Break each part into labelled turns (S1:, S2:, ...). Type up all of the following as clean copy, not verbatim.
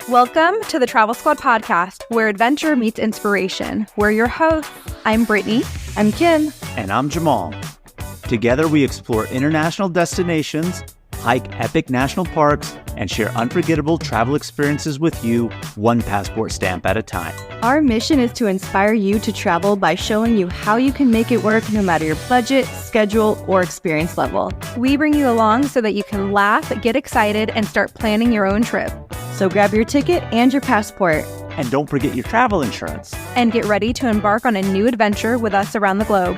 S1: Welcome to the Travel Squad podcast, where adventure meets inspiration. We're your hosts. I'm Brittany.
S2: I'm Kim.
S3: And I'm Jamal. Together we explore international destinations, hike epic national parks, and share unforgettable travel experiences with you, one passport stamp at a time.
S2: Our mission is to inspire you to travel by showing you how you can make it work no matter your budget, schedule, or experience level.
S1: We bring you along so that you can laugh, get excited, and start planning your own trip.
S2: So grab your ticket and your passport.
S3: And don't forget your travel insurance.
S1: And get ready to embark on a new adventure with us around the globe.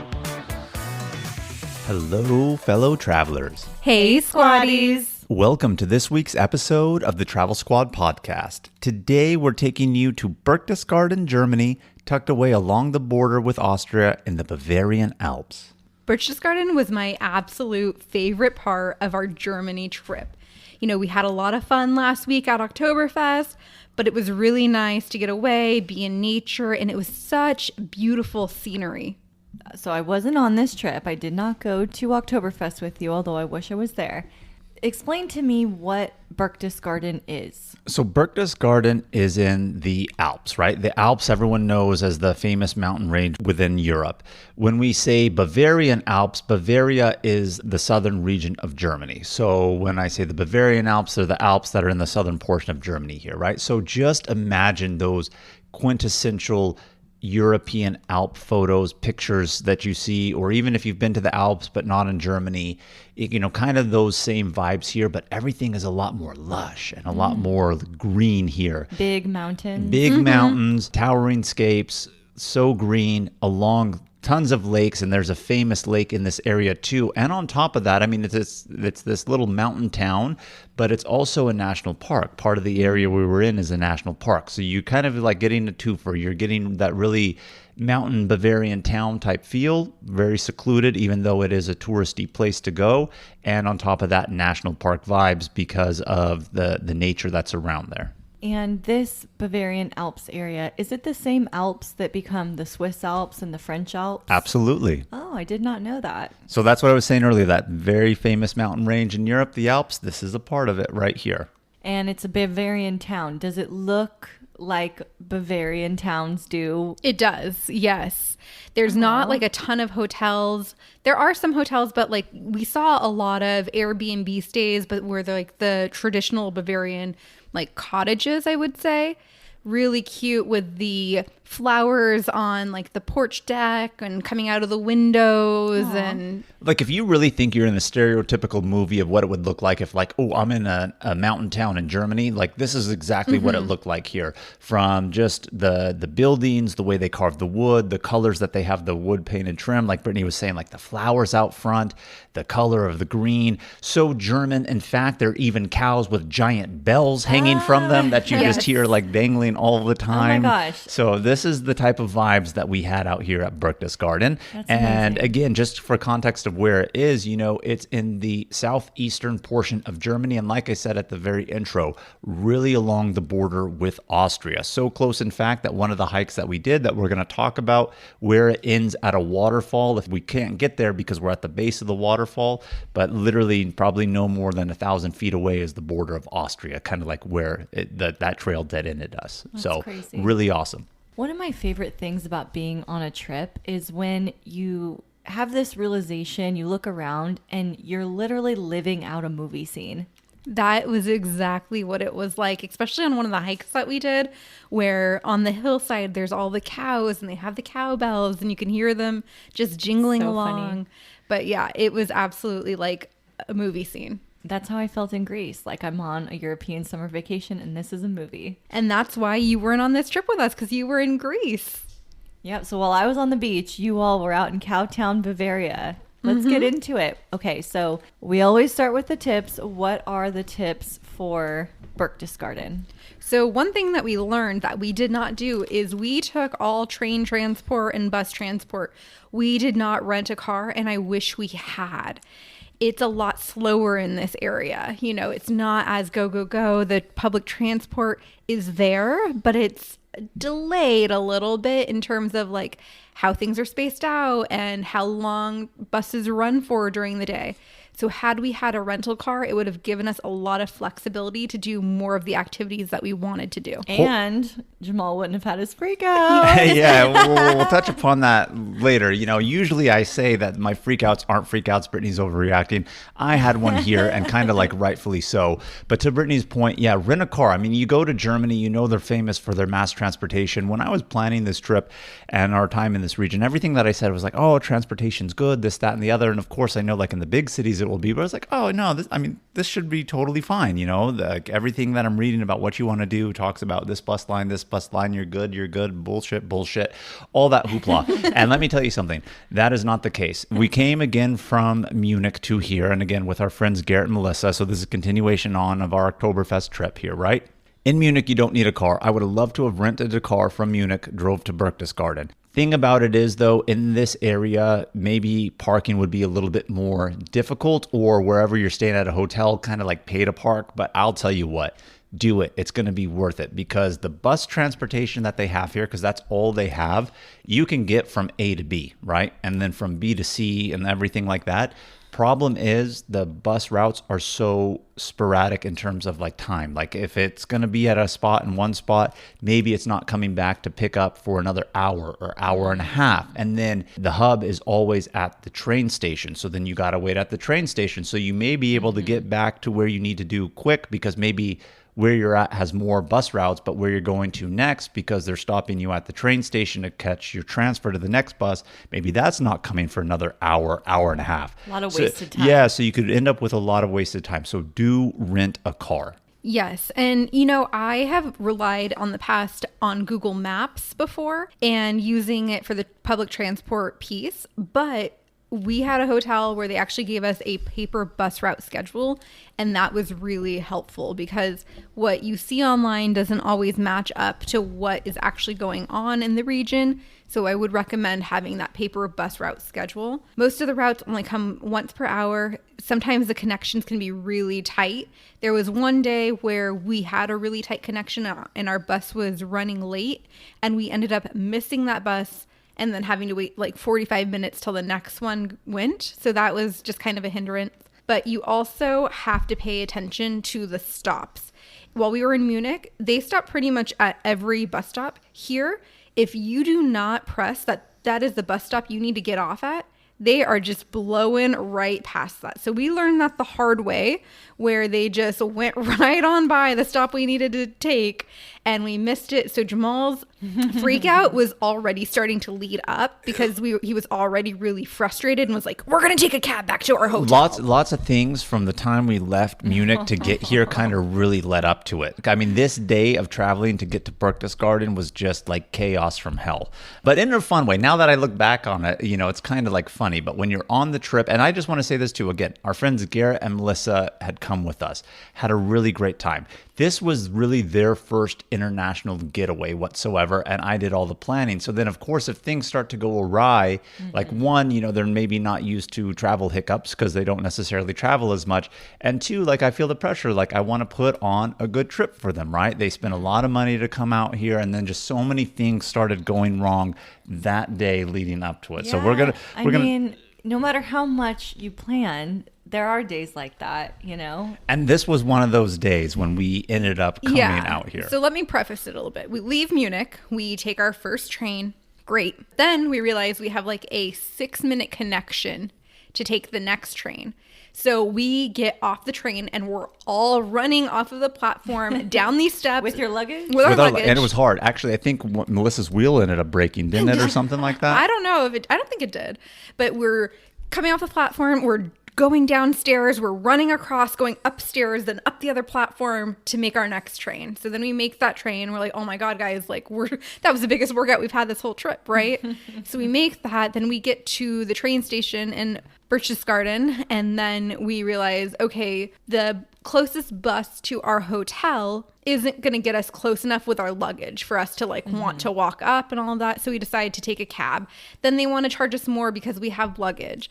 S4: Hello, fellow travelers.
S1: Hey, squaddies.
S4: Welcome to this week's episode of the Travel Squad podcast. Today, we're taking you to Berchtesgaden, Germany, tucked away along the border with Austria in the Bavarian Alps.
S5: Berchtesgaden was my absolute favorite part of our Germany trip. You know, we had a lot of fun last week at Oktoberfest, but it was really nice to get away, be in nature, and it was such beautiful scenery.
S2: So I wasn't on this trip. I did not go to Oktoberfest with you, although I wish I was there. Explain to me what Berchtesgaden is.
S4: So Berchtesgaden is in the Alps, right? The Alps everyone knows as the famous mountain range within Europe. When we say Bavarian Alps, Bavaria is the southern region of Germany. So when I say the Bavarian Alps, they're the Alps that are in the southern portion of Germany here, right? So just imagine those quintessential European Alp photos, pictures that you see, or even if you've been to the Alps but not in Germany, kind of those same vibes here, but everything is a lot more lush and a lot more green here.
S2: Big mountains.
S4: Big mountains, towering scapes, so green, along tons of lakes, and there's a famous lake in this area too. And on top of that, I mean, it's this little mountain town, but it's also a national park. Part of the area we were in is a national park. So you kind of like getting a twofer. You're getting that really mountain Bavarian town type feel, very secluded, even though it is a touristy place to go. And on top of that, national park vibes because of the nature that's around there.
S2: And this Bavarian Alps area, is it the same Alps that become the Swiss Alps and the French Alps?
S4: Absolutely.
S2: Oh, I did not know that.
S4: So that's what I was saying earlier, that very famous mountain range in Europe, the Alps, this is a part of it right here.
S2: And it's a Bavarian town. Does it look like Bavarian towns do?
S5: It does, yes. There's not like a ton of hotels. There are some hotels, but like we saw a lot of Airbnb stays, but were like the traditional Bavarian like cottages, I would say. Really cute with the flowers on like the porch deck and coming out of the windows. And
S4: like if you really think you're in the stereotypical movie of what it would look like if like, oh, I'm in a mountain town in Germany, like this is exactly what it looked like here. From just the buildings, the way they carve the wood, the colors that they have, the wood painted trim, like Brittany was saying, like the flowers out front, the color of the green, so German. In fact, there are even cows with giant bells hanging from them that you just hear like dangling all the time.
S2: Oh my gosh.
S4: So this is the type of vibes that we had out here at Berchtesgaden. And again, just for context of where it is, it's in the southeastern portion of Germany. And like I said at the very intro, really along the border with Austria. So close, in fact, that one of the hikes that we did that we're going to talk about, where it ends at a waterfall. If we can't get there because we're at the base of the waterfall, but literally probably no more than 1,000 feet away is the border of Austria, kind of like where that trail dead ended us.
S2: That's
S4: so
S2: crazy.
S4: Really awesome.
S2: One of my favorite things about being on a trip is when you have this realization, you look around and you're literally living out a movie scene.
S5: that was exactly what it was like, especially on one of the hikes that we did, where on the hillside there's all the cows and they have the cowbells and you can hear them just jingling along.
S2: Funny.
S5: But yeah, it was absolutely like a movie scene.
S2: That's how I felt in Greece. Like I'm on a European summer vacation and this is a movie.
S5: And that's why you weren't on this trip with us, because you were in Greece.
S2: Yep. So while I was on the beach, you all were out in Cowtown, Bavaria. Let's get into it. Okay. So we always start with the tips. What are the tips for Berchtesgaden?
S5: So one thing that we learned that we did not do is we took all train transport and bus transport. We did not rent a car, and I wish we had. It's a lot slower in this area. You know, it's not as go, go, go. The public transport is there, but it's delayed a little bit in terms of like how things are spaced out and how long buses run for during the day. So had we had a rental car, it would have given us a lot of flexibility to do more of the activities that we wanted to do.
S2: And Jamal wouldn't have had his freak out.
S4: Yeah, we'll touch upon that later. You know, usually I say that my freakouts aren't freakouts. Brittany's overreacting. I had one here, and kind of like rightfully so. But to Brittany's point, yeah, rent a car. I mean, you go to Germany, you know they're famous for their mass transportation. When I was planning this trip and our time in this region, everything that I said was like, oh, transportation's good, this, that, and the other. And of course, I know like in the big cities it will be, but I was like, oh no, this should be totally fine. You know, everything that I'm reading about what you want to do talks about this bus line, you're good, bullshit, all that hoopla. And let me tell you something, that is not the case. We came again from Munich to here, and again with our friends Garrett and Melissa. So this is a continuation on of our Oktoberfest trip here, right? In Munich, you don't need a car. I would have loved to have rented a car from Munich, drove to Berchtesgaden. Thing about it is, though, in this area, maybe parking would be a little bit more difficult, or wherever you're staying at a hotel, kind of like pay to park. But I'll tell you what, do it. It's going to be worth it, because the bus transportation that they have here, because that's all they have, you can get from A to B, right? And then from B to C and everything like that. Problem is the bus routes are so sporadic in terms of like time. Like if it's going to be at a spot in one spot, maybe it's not coming back to pick up for another hour or hour and a half. And then the hub is always at the train station. So then you got to wait at the train station. So you may be able to get back to where you need to do quick, because maybe where you're at has more bus routes, but where you're going to next, because they're stopping you at the train station to catch your transfer to the next bus, maybe that's not coming for another hour and a half.
S2: A lot of wasted time.
S4: Yeah, so you could end up with a lot of wasted time. So do rent a car.
S5: Yes. And, you know, I have relied on the past on Google Maps before and using it for the public transport piece, but we had a hotel where they actually gave us a paper bus route schedule, and that was really helpful, because what you see online doesn't always match up to what is actually going on in the region. So I would recommend having that paper bus route schedule. Most of the routes only come once per hour. Sometimes the connections can be really tight. There was one day where we had a really tight connection and our bus was running late, and we ended up missing that bus and then having to wait like 45 minutes till the next one went. So that was just kind of a hindrance. But you also have to pay attention to the stops. While we were in Munich, they stopped pretty much at every bus stop. Here, if you do not press that is the bus stop you need to get off at, they are just blowing right past that. So we learned that the hard way, where they just went right on by the stop we needed to take, and we missed it. So Jamal's freak out was already starting to lead up, because he was already really frustrated and was like, we're going to take a cab back to our hotel.
S4: Lots of things from the time we left Munich to get here kind of really led up to it. I mean, this day of traveling to get to Berchtesgaden was just like chaos from hell, but in a fun way. Now that I look back on it, you know, it's kind of like funny. But when you're on the trip, and I just want to say this too, again, our friends Garrett and Melissa had come with us, had a really great time. This was really their first international getaway whatsoever, and I did all the planning. So then, of course, if things start to go awry, like one, you know, they're maybe not used to travel hiccups because they don't necessarily travel as much. And two, like I feel the pressure, like I want to put on a good trip for them, right? They spent a lot of money to come out here, and then just so many things started going wrong that day leading up to it.
S2: Yeah.
S4: So we're gonna
S2: no matter how much you plan, there are days like that, you know?
S4: And this was one of those days when we ended up coming out here.
S5: So let me preface it a little bit. We leave Munich, we take our first train. Great. Then we realize we have like a 6-minute connection to take the next train. So we get off the train and we're all running off of the platform down these steps.
S2: With your luggage?
S5: With our luggage.
S4: And it was hard. Actually, I think Melissa's wheel ended up breaking, didn't it, or something like that?
S5: I don't know if it, I don't think it did. But we're coming off the platform, we're going downstairs, we're running across, going upstairs, then up the other platform to make our next train. So then we make that train. We're like, oh my God, guys, like that was the biggest workout we've had this whole trip, right? So we make that. Then we get to the train station in Berchtesgaden, and then we realize, okay, the closest bus to our hotel isn't going to get us close enough with our luggage for us to like want to walk up and all of that. So we decided to take a cab. Then they want to charge us more because we have luggage.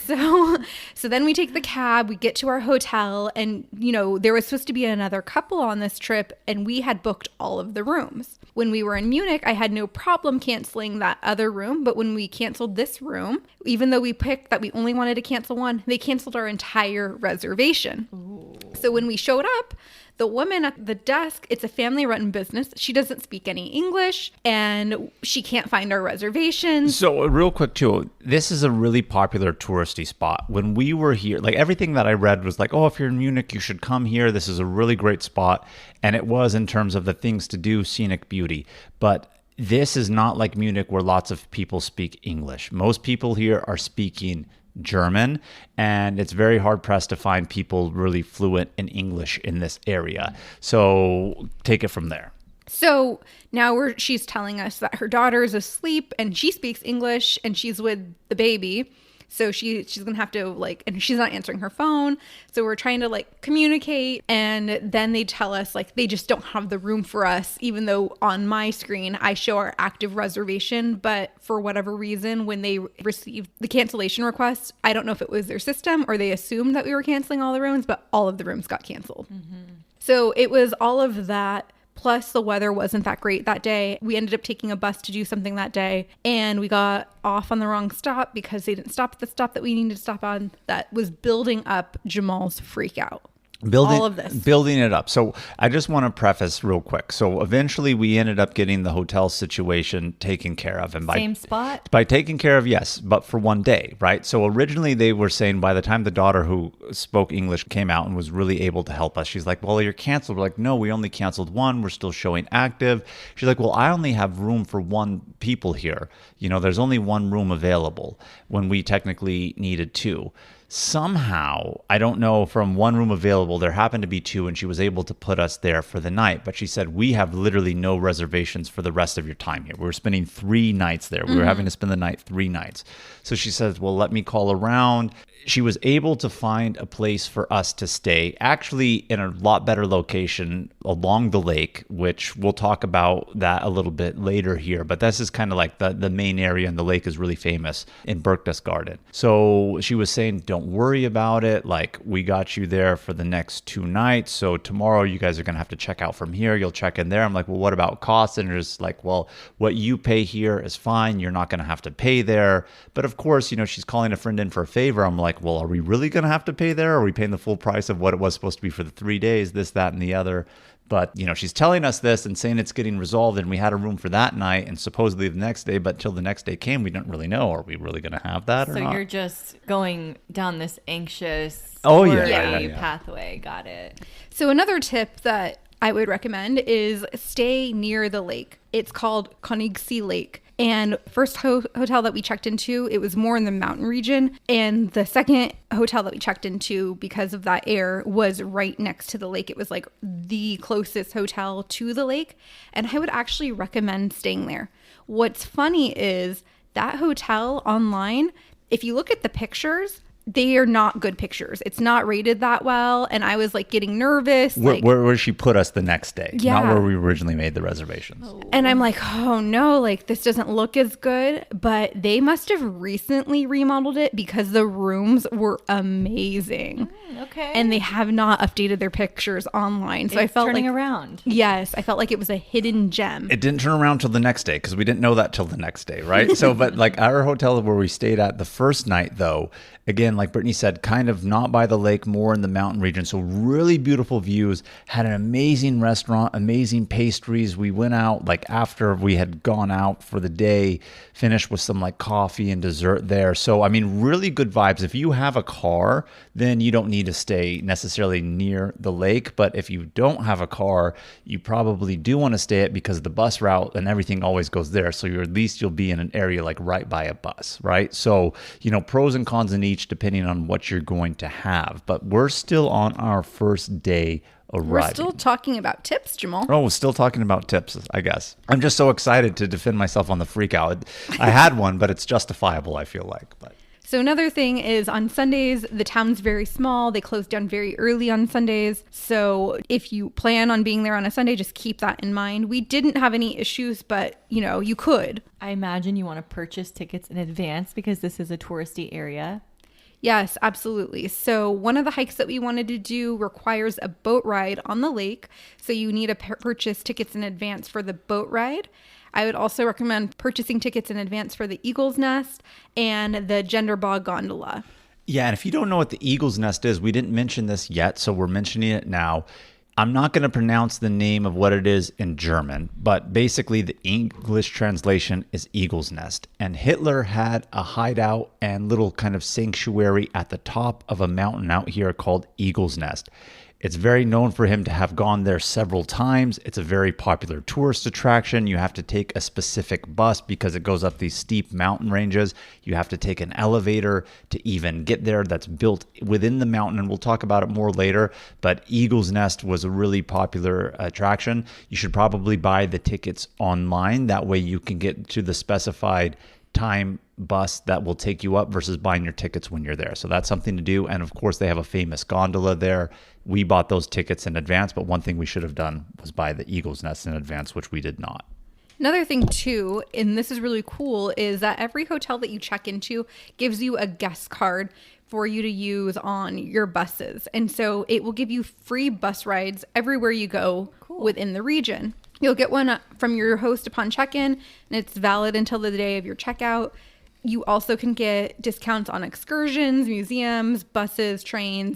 S5: So then we take the cab, we get to our hotel, and you know, there was supposed to be another couple on this trip and we had booked all of the rooms. When we were in Munich, I had no problem canceling that other room, but when we canceled this room, even though we picked that we only wanted to cancel one, they canceled our entire reservation. Ooh. So when we showed up, the woman at the desk, it's a family-run business. She doesn't speak any English, and she can't find our reservations.
S4: So real quick, too, this is a really popular touristy spot. When we were here, like everything that I read was like, oh, if you're in Munich, you should come here. This is a really great spot. And it was in terms of the things to do, scenic beauty. But this is not like Munich where lots of people speak English. Most people here are speaking German, and it's very hard pressed to find people really fluent in English in this area. So take it from there.
S5: So now she's telling us that her daughter is asleep and she speaks English and she's with the baby. So she's going to have to like, and she's not answering her phone. So we're trying to like communicate. And then they tell us like, they just don't have the room for us, even though on my screen, I show our active reservation. But for whatever reason, when they received the cancellation request, I don't know if it was their system or they assumed that we were canceling all the rooms, but all of the rooms got canceled. Mm-hmm. So it was all of that. Plus, the weather wasn't that great that day. We ended up taking a bus to do something that day, and we got off on the wrong stop because they didn't stop at the stop that we needed to stop on. That was building up Jamal's freak out. All of this.
S4: Building it up. So I just want to preface real quick. So eventually we ended up getting the hotel situation taken care of. And
S2: Same spot?
S4: By taking care of, yes, but for one day, right? So originally they were saying by the time the daughter who spoke English came out and was really able to help us, she's like, well, you're canceled. We're like, no, we only canceled one. We're still showing active. She's like, well, I only have room for one people here. You know, there's only one room available when we technically needed two. Somehow, I don't know, from one room available, there happened to be two, and she was able to put us there for the night. But she said, we have literally no reservations for the rest of your time here. We were spending 3 nights there. We were having to spend the night 3 nights. So she says, well, let me call around. She was able to find a place for us to stay, actually in a lot better location along the lake, which we'll talk about that a little bit later here. But this is kind of like the main area, and the lake is really famous in Berchtesgaden. So she was saying, don't worry about it. Like, we got you there for the next 2 nights. So tomorrow you guys are going to have to check out from here. You'll check in there. I'm like, well, what about costs? And it's like, well, what you pay here is fine. You're not going to have to pay there. But of course, you know, she's calling a friend in for a favor. I'm like, well, are we really going to have to pay there? Are we paying the full price of what it was supposed to be for the 3 days, this, that, and the other? But, you know, she's telling us this and saying it's getting resolved, and we had a room for that night and supposedly the next day, but till the next day came, we didn't really know. Are we really going to have that or not?
S2: So you're just going down this anxious pathway. Got it.
S5: So another tip that I would recommend is stay near the lake. It's called Konigssee Lake. And first hotel that we checked into, it was more in the mountain region. And the second hotel that we checked into, because of that air, was right next to the lake. It was like the closest hotel to the lake. And I would actually recommend staying there. What's funny is that hotel online, if you look at the pictures, they are not good pictures. It's not rated that well. And I was like getting nervous.
S4: Where she put us the next day,
S5: yeah.
S4: Not where we originally made the reservations.
S5: Oh. And I'm like, oh no, like this doesn't look as good. But they must have recently remodeled it because the rooms were amazing.
S2: Okay.
S5: And they have not updated their pictures online. So I felt
S2: turning
S5: like
S2: around.
S5: Yes, I felt like it was a hidden gem.
S4: It didn't turn around till the next day because we didn't know that till the next day, right? So, but like our hotel where we stayed at the first night, though, again, like Brittany said, kind of not by the lake, more in the mountain region. So really beautiful views, had an amazing restaurant, amazing pastries. We went out like after we had gone out for the day, finished with some like coffee and dessert there. So, I mean, really good vibes. If you have a car, then you don't need to stay necessarily near the lake. But if you don't have a car, you probably do want to stay it because the bus route and everything always goes there. So at least you'll be in an area like right by a bus, right? So, you know, pros and cons in each depending on what you're going to have. But we're still on our first day arriving.
S5: We're still talking about tips, Jamal.
S4: Oh, we're still talking about tips, I guess. I'm just so excited to defend myself on the freak out. I had one, but it's justifiable, I feel like. But
S5: So another thing is on Sundays, the town's very small. They close down very early on Sundays. So if you plan on being there on a Sunday, just keep that in mind. We didn't have any issues, but you could.
S2: I imagine you want to purchase tickets in advance because this is a touristy area.
S5: Yes, absolutely. So one of the hikes that we wanted to do requires a boat ride on the lake. So you need to purchase tickets in advance for the boat ride. I would also recommend purchasing tickets in advance for the Eagle's Nest and the Jennerbahn gondola.
S4: Yeah, and if you don't know what the Eagle's Nest is, we didn't mention this yet, so we're mentioning it now. I'm not going to pronounce the name of what it is in German, but basically the English translation is Eagle's Nest. And Hitler had a hideout and little kind of sanctuary at the top of a mountain out here called Eagle's Nest. It's very known for him to have gone there several times. It's a very popular tourist attraction. You have to take a specific bus because it goes up these steep mountain ranges. You have to take an elevator to even get there that's built within the mountain, and we'll talk about it more later. But Eagle's Nest was a really popular attraction. You should probably buy the tickets online. That way you can get to the specified time bus that will take you up versus buying your tickets when you're there. So that's something to do. And of course, they have a famous gondola there. We bought those tickets in advance, but one thing we should have done was buy the Eagle's Nest in advance, which we did not.
S5: Another thing too, and this is really cool, is that every hotel that you check into gives you a guest card for you to use on your buses. And so it will give you free bus rides everywhere you go within the region. You'll get one from your host upon check-in, and it's valid until the day of your checkout. You also can get discounts on excursions, museums, buses, train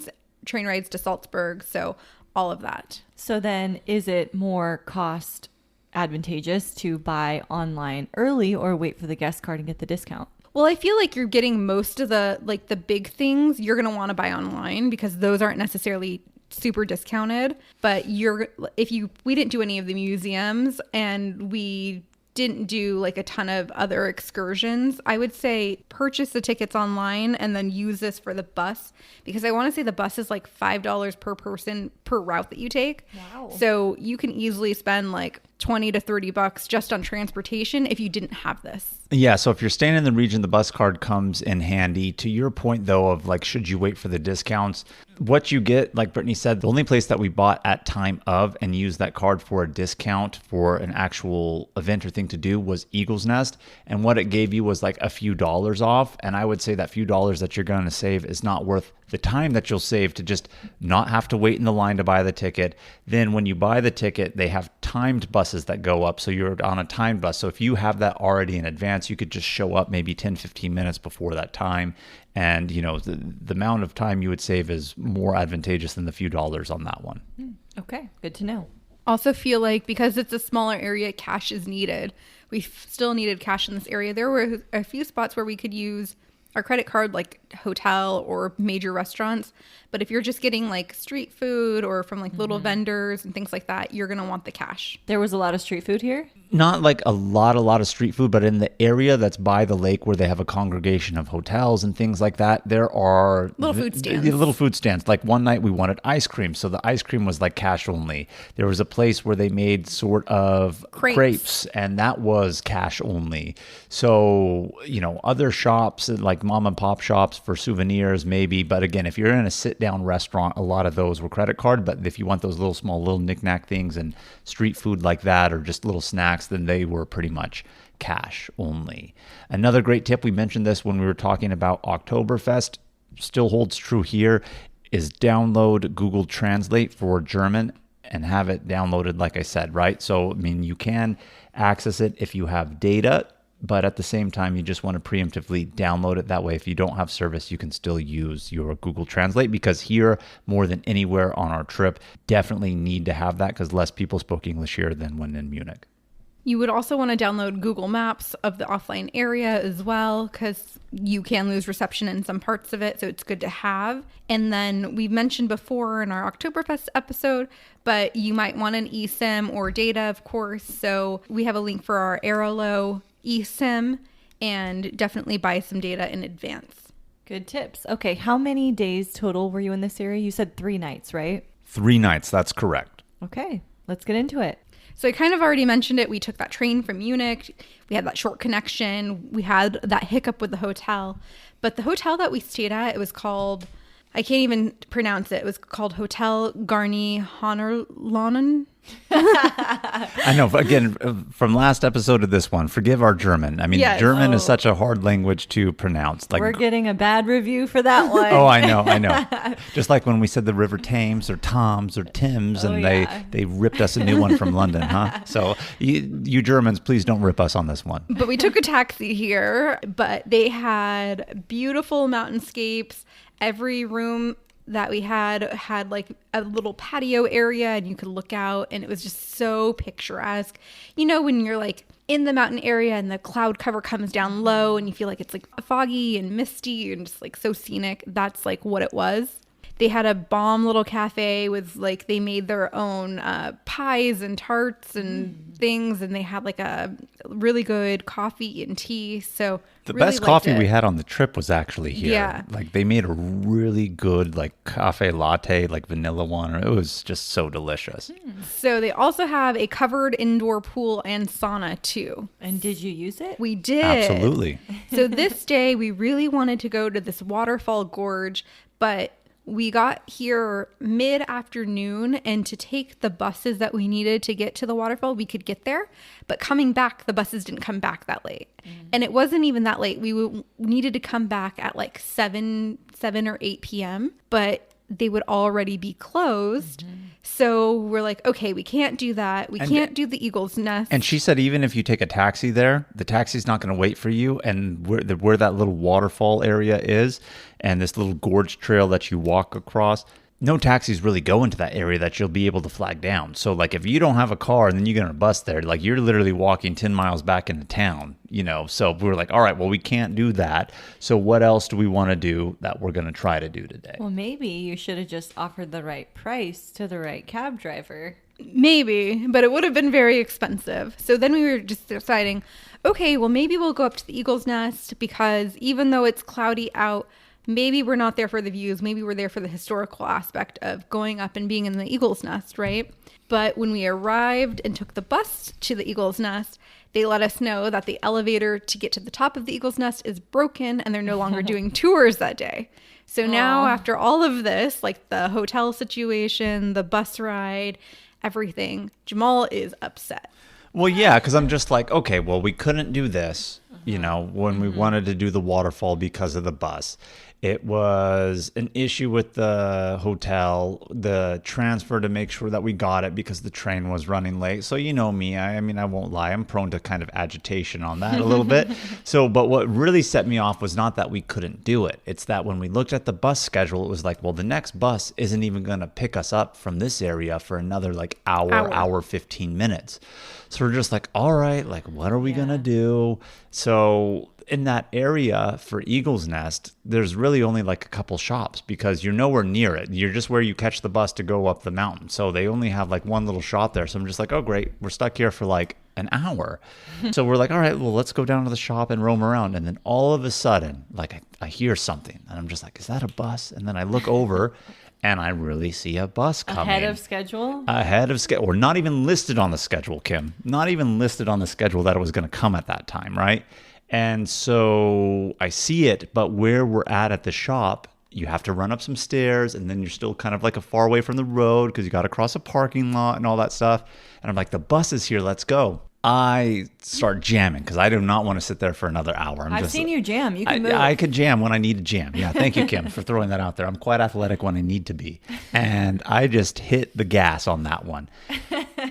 S5: rides to Salzburg, so all of that.
S2: So then is it more cost advantageous to buy online early or wait for the guest card and get the discount?
S5: Well, I feel like you're getting most of the big things you're going to want to buy online because those aren't necessarily super discounted, but we didn't do any of the museums and we didn't do a ton of other excursions. I would say purchase the tickets online and then use this for the bus because I want to say the bus is $5 per person per route that you take.
S2: Wow.
S5: So you can easily spend $20 to $30 just on transportation if you didn't have this.
S4: Yeah, so if you're staying in the region, the bus card comes in handy. To your point, though, of should you wait for the discounts? What you get, like Brittany said, the only place that we bought at time of and used that card for a discount for an actual event or thing to do was Eagle's Nest. And what it gave you was a few dollars off. And I would say that few dollars that you're going to save is not worth the time that you'll save to just not have to wait in the line to buy the ticket. Then when you buy the ticket, they have timed buses that go up. So you're on a timed bus. So if you have that already in advance, you could just show up maybe 10, 15 minutes before that time. And, the amount of time you would save is more advantageous than the few dollars on that one.
S2: Okay, good to know.
S5: Also feel because it's a smaller area, cash is needed. We still needed cash in this area. There were a few spots where we could use our credit card, hotel or major restaurants. But if you're just getting street food or from little vendors and things like that, you're going to want the cash.
S2: There was a lot of street food here?
S4: Not a lot of street food, but in the area that's by the lake where they have a congregation of hotels and things like that, there are
S5: little food stands.
S4: Little food stands. One night we wanted ice cream, so the ice cream was cash only. There was a place where they made sort of crepes, and that was cash only. So, other shops like mom and pop shops for souvenirs maybe, but again, if you're in a sit-down restaurant, a lot of those were credit card, but if you want those little knick-knack things and street food like that or just little snacks, then they were pretty much cash only. Another great tip, we mentioned this when we were talking about Oktoberfest, still holds true here, is download Google Translate for German and have it downloaded, like I said, right? So, you can access it if you have data, but at the same time, you just want to preemptively download it. That way, if you don't have service, you can still use your Google Translate, because here, more than anywhere on our trip, definitely need to have that because less people spoke English here than when in Munich.
S5: You would also want to download Google Maps of the offline area as well, because you can lose reception in some parts of it, so it's good to have. And then we mentioned before in our Oktoberfest episode, but you might want an eSIM or data, of course. So we have a link for our Aerolo eSIM, and definitely buy some data in advance.
S2: Good tips. Okay, how many days total were you in this area? You said 3 nights, right?
S4: 3 nights, that's correct.
S2: Okay, let's get into it.
S5: So I kind of already mentioned it. We took that train from Munich. We had that short connection. We had that hiccup with the hotel. But the hotel that we stayed at, it was called, I can't even pronounce it. It was called Hotel Garni Honorlonen.
S4: I know, but again, from last episode to this one, forgive our German. I mean,
S5: Yes.
S4: German is such a hard language to pronounce. Like,
S2: We're getting a bad review for that one.
S4: oh, I know. Just like when we said the River Thames or Toms or Tims, and they ripped us a new one from London, huh? So you Germans, please don't rip us on this one.
S5: But we took a taxi here, but they had beautiful mountainscapes. Every room that we had like a little patio area and you could look out, and it was just so picturesque. You know, when you're like in the mountain area and the cloud cover comes down low and you feel like it's like foggy and misty and just like so scenic, that's like what it was. They had a bomb little cafe with like, they made their own pies and tarts and things, and they had like a really good coffee and tea. So
S4: The
S5: really
S4: best
S5: liked
S4: coffee
S5: it.
S4: we had on the trip was actually here.
S5: Yeah.
S4: Like they made a really good like cafe latte, like vanilla one. It was just so delicious.
S5: So they also have a covered indoor pool and sauna too.
S2: And did you use it?
S5: We did.
S4: Absolutely.
S5: So this day we really wanted to go to this waterfall gorge, but we got here mid-afternoon, and to take the buses that we needed to get to the waterfall, we could get there. But coming back, the buses didn't come back that late. And it wasn't even that late. We needed to come back at like 7 or 8 p.m., but they would already be closed. So we're like, okay, we can't do that. We can't do the Eagle's Nest.
S4: And she said even if you take a taxi there, the taxi's not going to wait for you. And where that little waterfall area is and this little gorge trail that you walk across, no taxis really go into that area that you'll be able to flag down. So like if you don't have a car and then you get on a bus there, like you're literally walking 10 miles back into town, you know? So we were like, all right, well, we can't do that. So what else do we want to do that we're going to try to do today?
S2: Well, maybe you should have just offered the right price to the right cab driver.
S5: Maybe, but it would have been very expensive. So then we were just deciding, okay, well, maybe we'll go up to the Eagle's Nest, because even though it's cloudy out, maybe we're not there for the views. Maybe we're there for the historical aspect of going up and being in the Eagle's Nest, right? But when we arrived and took the bus to the Eagle's Nest, they let us know that the elevator to get to the top of the Eagle's Nest is broken and they're no longer doing tours that day. So now after all of this, like the hotel situation, the bus ride, everything, Jamal is upset.
S4: Well, yeah, because I'm just like, okay, well, we couldn't do this, you know, when we wanted to do the waterfall because of the bus. It was an issue with the hotel, the transfer to make sure that we got it because the train was running late. So you know me, I mean, I won't lie. I'm prone to kind of agitation on that a little bit. So, but what really set me off was not that we couldn't do it. It's that when we looked at the bus schedule, it was like, well, the next bus isn't even going to pick us up from this area for another like hour 15 minutes. So we're just like, all right, like, what are we going to do? So in that area for Eagle's Nest, there's really only like a couple shops because you're nowhere near it. You're just where you catch the bus to go up the mountain. So they only have like one little shop there. So I'm just like, oh, great. We're stuck here for like an hour. So we're like, all right, well, let's go down to the shop and roam around. And then all of a sudden, like I hear something and I'm just like, is that a bus? And then I look over and I really see a bus coming.
S2: Ahead of schedule?
S4: Ahead of schedule. Or not even listed on the schedule, Kim. Not even listed on the schedule that it was going to come at that time, right? And so I see it, but where we're at the shop, you have to run up some stairs and then you're still kind of like a far away from the road because you got to cross a parking lot and all that stuff. And I'm like, the bus is here, let's go. I start jamming because I do not want to sit there for another hour.
S2: I've seen you jam. You can move.
S4: I could jam when I need to jam. Yeah, thank you, Kim, for throwing that out there. I'm quite athletic when I need to be. And I just hit the gas on that one.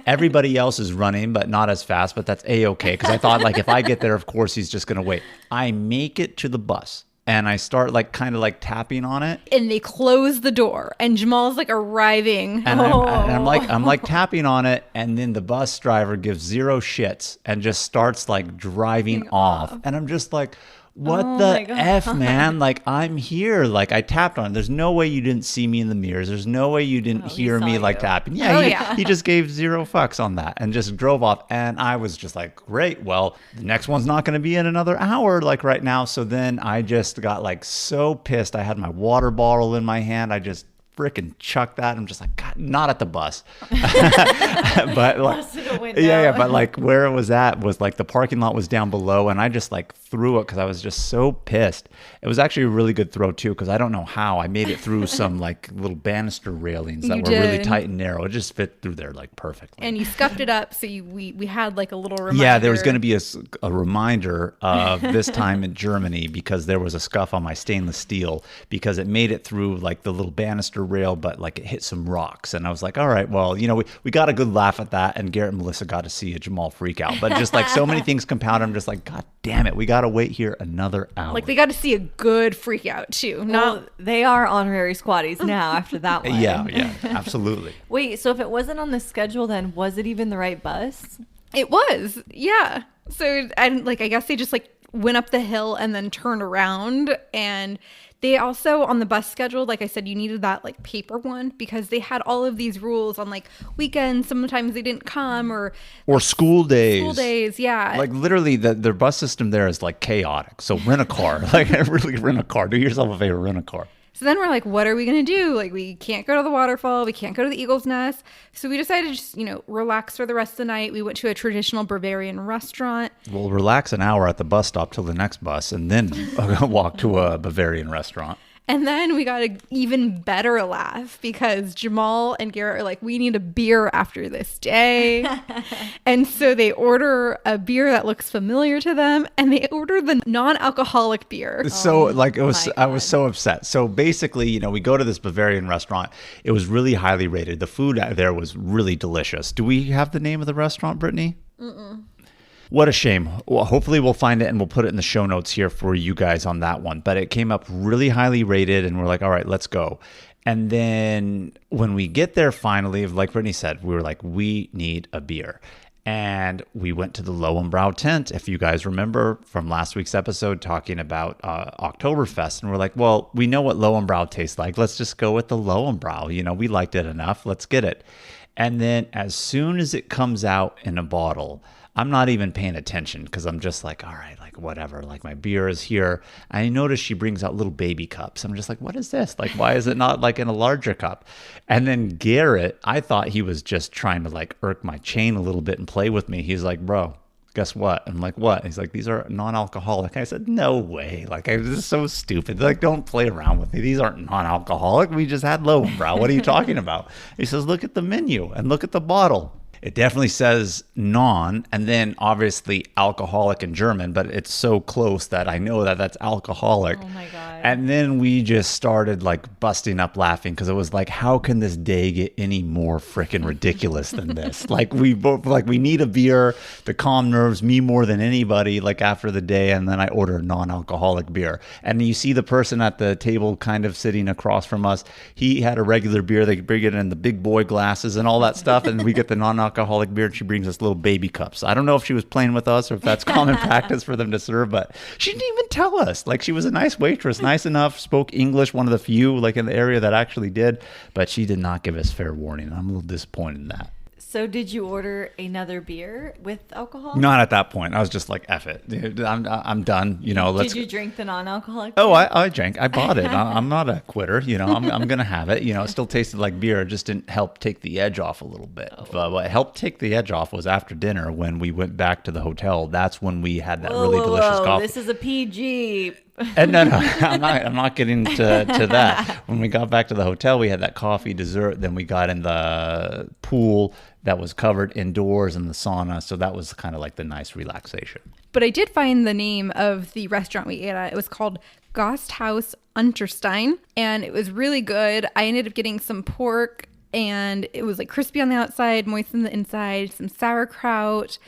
S4: Everybody else is running, but not as fast, but that's A-okay. Because I thought, like, if I get there, of course, he's just going to wait. I make it to the bus. And I start like kind of like tapping on it.
S5: And they close the door and Jamal's like arriving.
S4: And I'm like tapping on it. And then the bus driver gives zero shits and just starts like driving off. And I'm just like, what the F, man? Like, I'm here. Like, I tapped on it. There's no way you didn't see me in the mirrors. There's no way you didn't hear me like tapping. Yeah, he just gave zero fucks on that and just drove off. And I was just like, great. Well, the next one's not going to be in another hour, like right now. So then I just got like so pissed. I had my water bottle in my hand. I just freaking chucked that. I'm just like, God, not at the bus. But like,
S2: the window.
S4: Yeah, but like where it was at was like the parking lot was down below, and I just like threw it because I was just so pissed. It was actually a really good throw too, because I don't know how I made it through some like little banister railings that were really tight and narrow. It just fit through there like perfectly.
S5: And you scuffed it up, so we had like a little reminder.
S4: Yeah, there was going to be a reminder of this time in Germany, because there was a scuff on my stainless steel because it made it through like the little banister rail, but like it hit some rocks. And I was like, all right, well, we got a good laugh at that, and Garrett and Melissa got to see a Jamal freak out. But just like so many things compound, I'm just like, God damn it, we got to wait here another hour.
S5: Like they got to see a good freak out too.
S2: Well, they are honorary squatties now after that one.
S4: Yeah, absolutely.
S2: Wait, so if it wasn't on the schedule, then was it even the right bus?
S5: It was, yeah. So I guess they just like went up the hill and then turned around. And they also, on the bus schedule, like I said, you needed that like paper one, because they had all of these rules on like weekends. Sometimes they didn't come, or
S4: school days.
S5: School days, yeah.
S4: Like literally their bus system there is like chaotic. So rent a car. Like really rent a car. Do yourself a favor, rent a car.
S5: So then we're like, what are we going to do? Like, we can't go to the waterfall. We can't go to the Eagle's Nest. So we decided to just, relax for the rest of the night. We went to a traditional Bavarian restaurant.
S4: We'll relax an hour at the bus stop till the next bus, and then walk to a Bavarian restaurant.
S5: And then we got an even better laugh, because Jamal and Garrett are like, we need a beer after this day. And so they order a beer that looks familiar to them, and they order the non-alcoholic beer.
S4: So I was so upset. So basically, we go to this Bavarian restaurant. It was really highly rated. The food there was really delicious. Do we have the name of the restaurant, Brittany? Mm-mm. What a shame. Well, hopefully we'll find it and we'll put it in the show notes here for you guys on that one. But it came up really highly rated, and we're like, all right, let's go. And then when we get there finally, like Brittany said, we were like, we need a beer. And we went to the Lowenbrau tent, if you guys remember from last week's episode talking about Oktoberfest. And we're like, well, we know what Lowenbrau tastes like. Let's just go with the Lowenbrau. We liked it enough. Let's get it. And then as soon as it comes out in a bottle, I'm not even paying attention, because I'm just like, all right, like whatever, like my beer is here. I notice she brings out little baby cups. I'm just like, what is this? Like, why is it not like in a larger cup? And then Garrett, I thought he was just trying to like irk my chain a little bit and play with me. He's like, bro, guess what? I'm like, what? He's like, these are non-alcoholic. I said, no way. Like, this is so stupid. Like, don't play around with me. These aren't non-alcoholic. We just had Lowenbrau. What are you talking about? He says, look at the menu and look at the bottle. It definitely says non, and then obviously alcoholic in German, but it's so close that I know that that's alcoholic.
S2: Oh my God.
S4: And then we just started like busting up laughing, because it was like, how can this day get any more freaking ridiculous than this? Like we both we need a beer to calm nerves, me more than anybody, like after the day. And then I order a non-alcoholic beer. And you see the person at the table kind of sitting across from us. He had a regular beer. They bring it in the big boy glasses and all that stuff. And we get the non-alcoholic beer, and she brings us little baby cups. I don't know if she was playing with us or if that's common practice for them to serve, but she didn't even tell us. Like, she was a nice waitress, nice enough, spoke English, one of the few like in the area that actually did, but she did not give us fair warning. I'm a little disappointed in that.
S2: So did you order another beer with alcohol?
S4: Not at that point. I was just like, F it. Dude, I'm done.
S2: Did you drink the non-alcoholic
S4: beer? Oh, I drank. I bought it. I'm not a quitter. I'm going to have it. It still tasted like beer. It just didn't help take the edge off a little bit. But what helped take the edge off was after dinner when we went back to the hotel. That's when we had that really delicious coffee.
S2: This is a PG.
S4: And no, I'm not getting to that. When we got back to the hotel, we had that coffee, dessert. Then we got in the pool that was covered indoors in the sauna. So that was kind of like the nice relaxation.
S5: But I did find the name of the restaurant we ate at. It was called Gasthaus Unterstein, and it was really good. I ended up getting some pork, and it was like crispy on the outside, moist on the inside, some sauerkraut.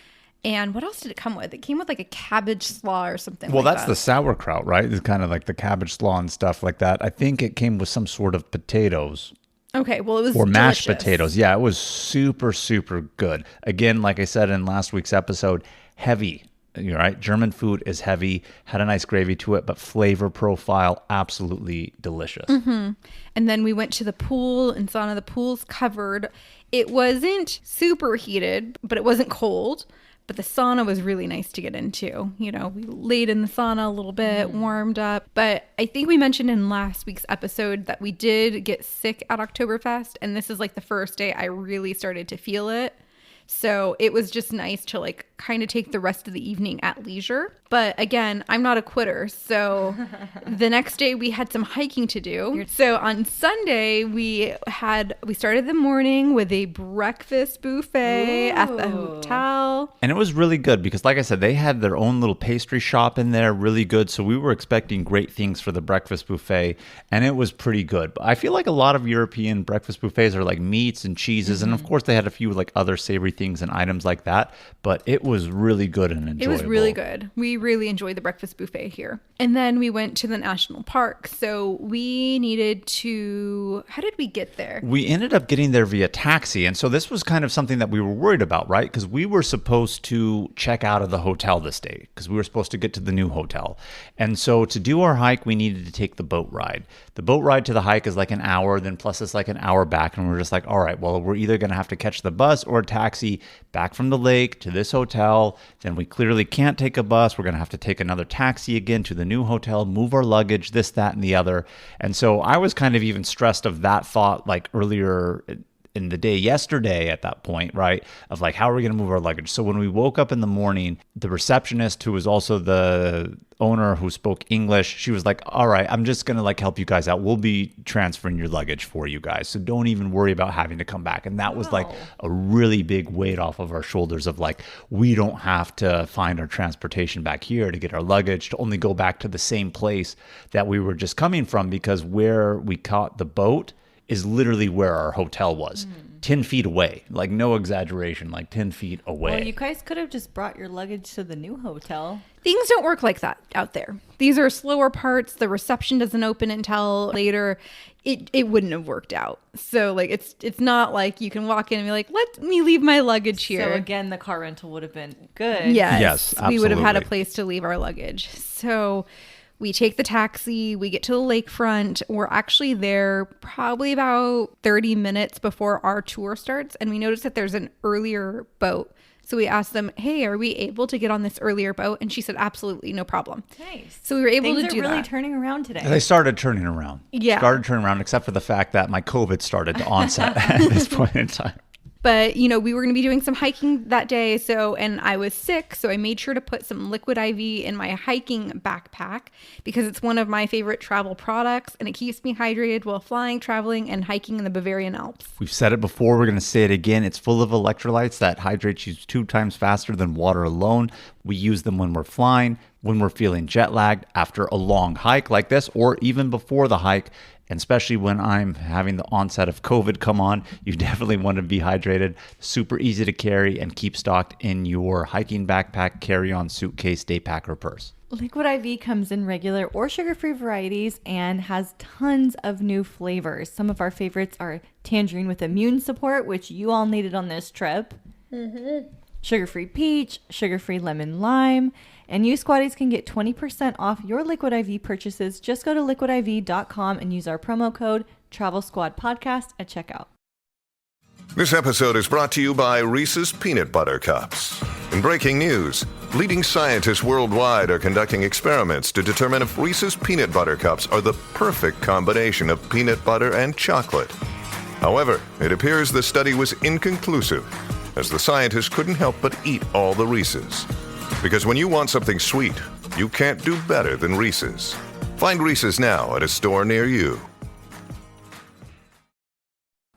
S5: And what else did it come with? It came with like a cabbage slaw or something.
S4: Well, that's the sauerkraut, right? It's kind of like the cabbage slaw and stuff like that. I think it came with some sort of potatoes.
S5: Okay, well, it was
S4: or mashed
S5: delicious.
S4: Potatoes. Yeah, it was super, super good. Again, like I said in last week's episode, heavy. You're right. German food is heavy, had a nice gravy to it, but flavor profile, absolutely delicious.
S5: Mm-hmm. And then we went to the pool and sauna. The pool's covered. It wasn't super heated, but it wasn't cold. But the sauna was really nice to get into. We laid in the sauna a little bit, warmed up. But I think we mentioned in last week's episode that we did get sick at Oktoberfest. And this is like the first day I really started to feel it. So it was just nice to like kind of take the rest of the evening at leisure. But again, I'm not a quitter. So the next day we had some hiking to do. So on Sunday, we started the morning with a breakfast buffet at the hotel.
S4: And it was really good because, like I said, they had their own little pastry shop in there, really good. So we were expecting great things for the breakfast buffet, and it was pretty good. But I feel like a lot of European breakfast buffets are like meats and cheeses. And of course, they had a few like other savory things and items like that. But it was really good and enjoyable.
S5: It was really good. We really enjoyed the breakfast buffet here. And then we went to the national park. So we needed to, how did we get there?
S4: We ended up getting there via taxi. And so this was kind of something that we were worried about, right? Because we were supposed to check out of the hotel this day because we were supposed to get to the new hotel. And so to do our hike, we needed to take the boat ride. The boat ride to the hike is like an hour, then plus it's like an hour back. And we're just like, all right, well, we're either going to have to catch the bus or a taxi back from the lake to this hotel. Then we clearly can't take a bus. We're going to have to take another taxi again to the new hotel, move our luggage, this, that, and the other. And so I was kind of even stressed of that thought like earlier in the day yesterday at that point, right? Of like, how are we going to move our luggage? So when we woke up in the morning, the receptionist, who was also the owner who spoke English, she was like, all right, I'm just going to like help you guys out. We'll be transferring your luggage for you guys. So don't even worry about having to come back. And that was like a really big weight off of our shoulders of like, we don't have to find our transportation back here to get our luggage, to only go back to the same place that we were just coming from, because where we caught the boat is literally where our hotel was. 10 feet away, like no exaggeration, like 10 feet away.
S2: Well, you guys could have just brought your luggage to the new hotel.
S5: Things don't work like that out there. These are slower parts. The reception doesn't open until later. It wouldn't have worked out. So like it's not like you can walk in and be like, let me leave my luggage here.
S2: So again, the car rental would have been good.
S5: Yes,
S4: absolutely.
S5: We would have had a place to leave our luggage. So we take the taxi, we get to the lakefront. We're actually there probably about 30 minutes before our tour starts. And we notice that there's an earlier boat. So we asked them, hey, are we able to get on this earlier boat? And she said, absolutely, no problem.
S2: Nice.
S5: So we were able
S2: Things
S5: to do
S2: are really
S5: that.
S2: turning around today.
S4: They started turning around.
S5: Yeah.
S4: Started turning around, except for the fact that my COVID started to onset at this point in time.
S5: But, you know, we were going to be doing some hiking that day. So, and I was sick. So I made sure to put some liquid IV in my hiking backpack because it's one of my favorite travel products and it keeps me hydrated while flying, traveling, and hiking in the Bavarian Alps.
S4: We've said it before. We're going to say it again. It's full of electrolytes that hydrate you 2 times faster than water alone. We use them when we're flying, when we're feeling jet lagged after a long hike like this, or even before the hike. And especially when I'm having the onset of COVID come on, you definitely want to be hydrated. Super easy to carry and keep stocked in your hiking backpack, carry-on suitcase, day pack, or purse.
S2: Liquid IV comes in regular or sugar-free varieties and has tons of new flavors. Some of our favorites are tangerine with immune support, which you all needed on this trip. Sugar-free peach, sugar-free lemon lime. And you squatties can get 20% off your Liquid IV purchases. Just go to liquidiv.com and use our promo code TravelSquadPodcast at checkout.
S6: This episode is brought to you by Reese's Peanut Butter Cups. In breaking news, leading scientists worldwide are conducting experiments to determine if Reese's Peanut Butter Cups are the perfect combination of peanut butter and chocolate. However, it appears the study was inconclusive, as the scientists couldn't help but eat all the Reese's. Because when you want something sweet, you can't do better than Reese's. Find Reese's now at a store near you.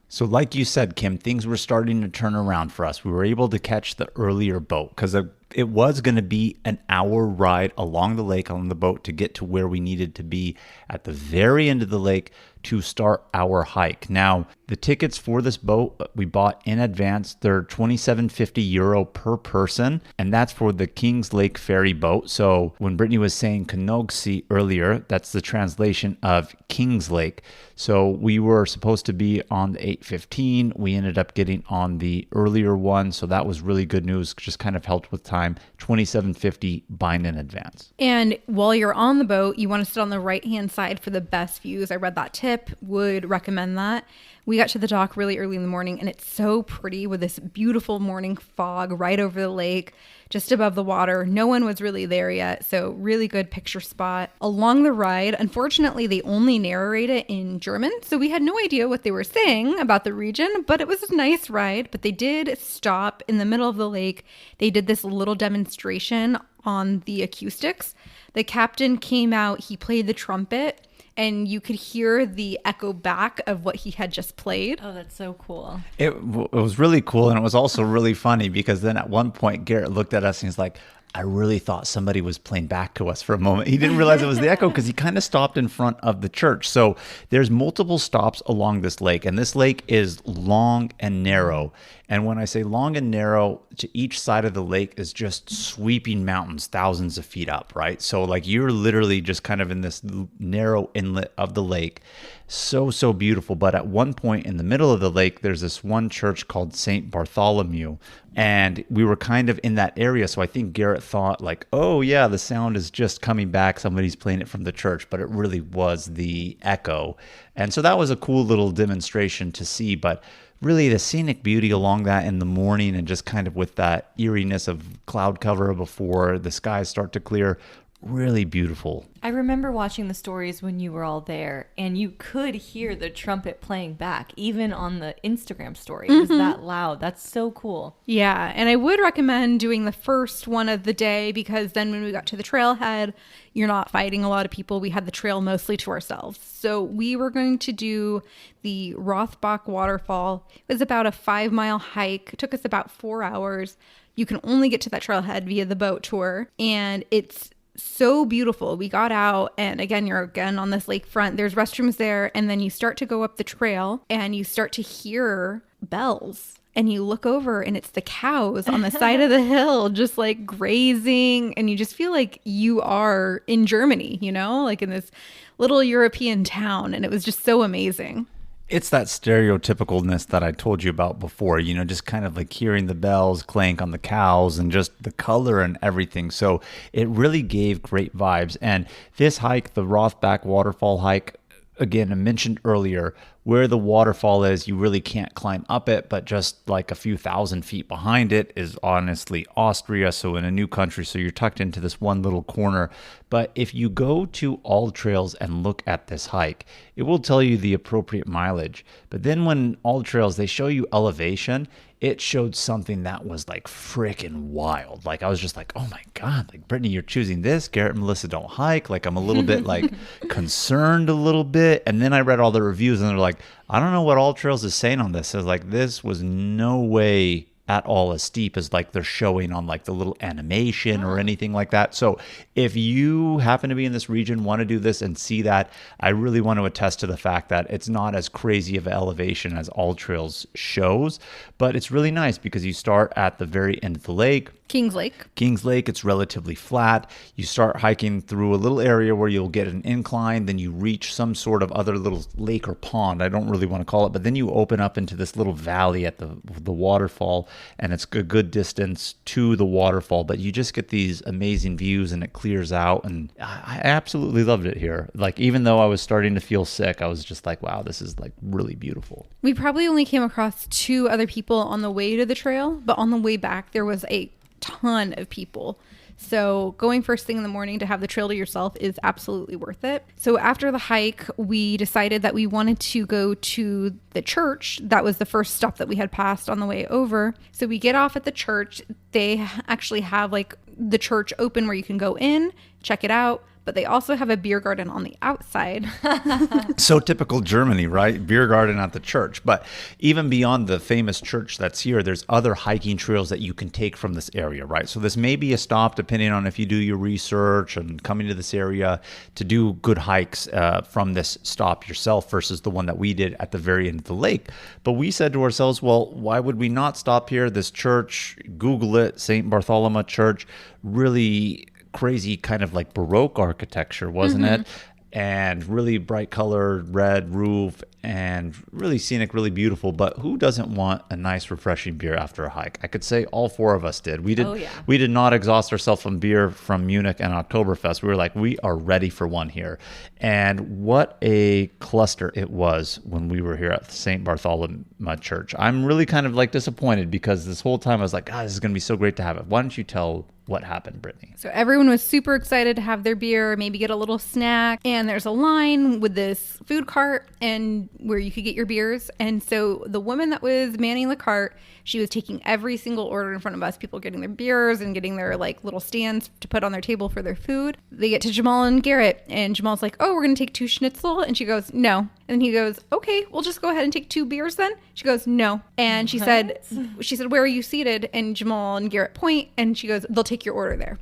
S4: So like you said, Kim, things were starting to turn around for us. We were able to catch the earlier boat because it was going to be an hour ride along the lake on the boat to get to where we needed to be at the very end of the lake to start our hike. Now, the tickets for this boat we bought in advance. They're €27.50 per person, and that's for the Kings Lake ferry boat. So when Brittany was saying Konigssee earlier, that's the translation of Kings Lake. So we were supposed to be on the 8:15. We ended up getting on the earlier one, so that was really good news. Just kind of helped with time. time, $27.50, bind in advance.
S5: And while you're on the boat, you want to sit on the right-hand side for the best views. I read that tip, would recommend that. We got to the dock really early in the morning, and it's so pretty with this beautiful morning fog right over the lake, just above the water. No one was really there yet, so really good picture spot. Along the ride, unfortunately, they only narrate it in German, so we had no idea what they were saying about the region, but it was a nice ride. But they did stop in the middle of the lake. They did this little demonstration on the acoustics. The captain came out, he played the trumpet, and you could hear the echo back of what he had just played.
S2: Oh, that's so cool.
S4: It was really cool, and it was also really funny because then at one point Garrett looked at us and he's like, I really thought somebody was playing back to us for a moment. He didn't realize it was the echo because he kind of stopped in front of the church. So there's multiple stops along this lake, and this lake is long and narrow. And when I say long and narrow, to each side of the lake is just sweeping mountains, thousands of feet up, right? So like you're literally just kind of in this narrow inlet of the lake. So beautiful. But at one point in the middle of the lake, there's this one church called St. Bartholomew. And we were kind of in that area. So I think Garrett thought like, oh yeah, the sound is just coming back. Somebody's playing it from the church, but it really was the echo. And so that was a cool little demonstration to see. But really the scenic beauty along that in the morning, and just kind of with that eeriness of cloud cover before the skies start to clear, really beautiful.
S2: I remember watching the stories when you were all there, and you could hear the trumpet playing back, even on the Instagram story. It was that loud. That's so cool.
S5: Yeah, and I would recommend doing the first one of the day, because then when we got to the trailhead, you're not fighting a lot of people. We had the trail mostly to ourselves. So we were going to do the Rothbach Waterfall. It was about a 5-mile hike. It took us about 4 hours. You can only get to that trailhead via the boat tour, and it's so beautiful. We got out, and again, you're again on this lakefront. There's restrooms there, and then you start to go up the trail and you start to hear bells, and you look over and it's the cows on the side of the hill just like grazing, and you just feel like you are in Germany, you know, like in this little European town, and it was just so amazing.
S4: It's that stereotypicalness that I told you about before, you know, just kind of like hearing the bells clank on the cows and just the color and everything. So it really gave great vibes. And this hike, the Rothbach Waterfall hike, again, I mentioned earlier, where the waterfall is, you really can't climb up it, but just like a few thousand feet behind it is honestly Austria. So in a new country, so you're tucked into this one little corner. But if you go to All Trails and look at this hike, it will tell you the appropriate mileage. But then when All Trails, they show you elevation, it showed something that was like freaking wild. Like I was just like, oh my God, like Brittany, you're choosing this. Garrett and Melissa don't hike. Like I'm a little bit like concerned a little bit. And then I read all the reviews and they're like, I don't know what All Trails is saying on this. It's like, this was no way at all as steep as like they're showing on like the little animation or anything like that. So if you happen to be in this region, want to do this and see that, I really want to attest to the fact that it's not as crazy of an elevation as All Trails shows, but it's really nice because you start at the very end of the lake.
S5: Kings Lake,
S4: it's relatively flat. You start hiking through a little area where you'll get an incline, then you reach some sort of other little lake or pond. I don't really want to call it, but then you open up into this little valley at the waterfall, and it's a good distance to the waterfall, but you just get these amazing views and it clears out, and I absolutely loved it here. Like even though I was starting to feel sick, I was just like, wow, this is like really beautiful.
S5: We probably only came across 2 other people on the way to the trail, but on the way back there was a ton of people. So going first thing in the morning to have the trail to yourself is absolutely worth it. So after the hike, we decided that we wanted to go to the church. That was the first stop that we had passed on the way over. So we get off at the church. They actually have like the church open where you can go in, check it out, but they also have a beer garden on the outside.
S4: So typical Germany, right? Beer garden at the church. But even beyond the famous church that's here, there's other hiking trails that you can take from this area, right? So this may be a stop depending on if you do your research and coming to this area to do good hikes from this stop yourself versus the one that we did at the very end of the lake. But we said to ourselves, well, why would we not stop here? This church, Google it, St. Bartholoma Church, really crazy kind of like Baroque architecture, wasn't it? and really bright colored red roof and really scenic, really beautiful. But who doesn't want a nice, refreshing beer after a hike? I could say all four of us did. We did not exhaust ourselves on beer from Munich and Oktoberfest. We were like, we are ready for one here. And what a cluster it was when we were here at St. Bartholoma Church. I'm really kind of like disappointed because this whole time I was like, God, this is going to be so great to have it. Why don't you tell what happened, Brittany?
S5: So everyone was super excited to have their beer, maybe get a little snack. And there's a line with this food cart and where you could get your beers. And so the woman that was manning the cart, she was taking every single order in front of us, people getting their beers and getting their like little stands to put on their table for their food. They get to Jamal and Garrett, and Jamal's like, oh, we're going to take 2 schnitzel. And she goes, no. And he goes, okay, we'll just go ahead and take 2 beers then. She goes, no. And she said, where are you seated? And Jamal and Garrett point, and she goes, they'll take your order there.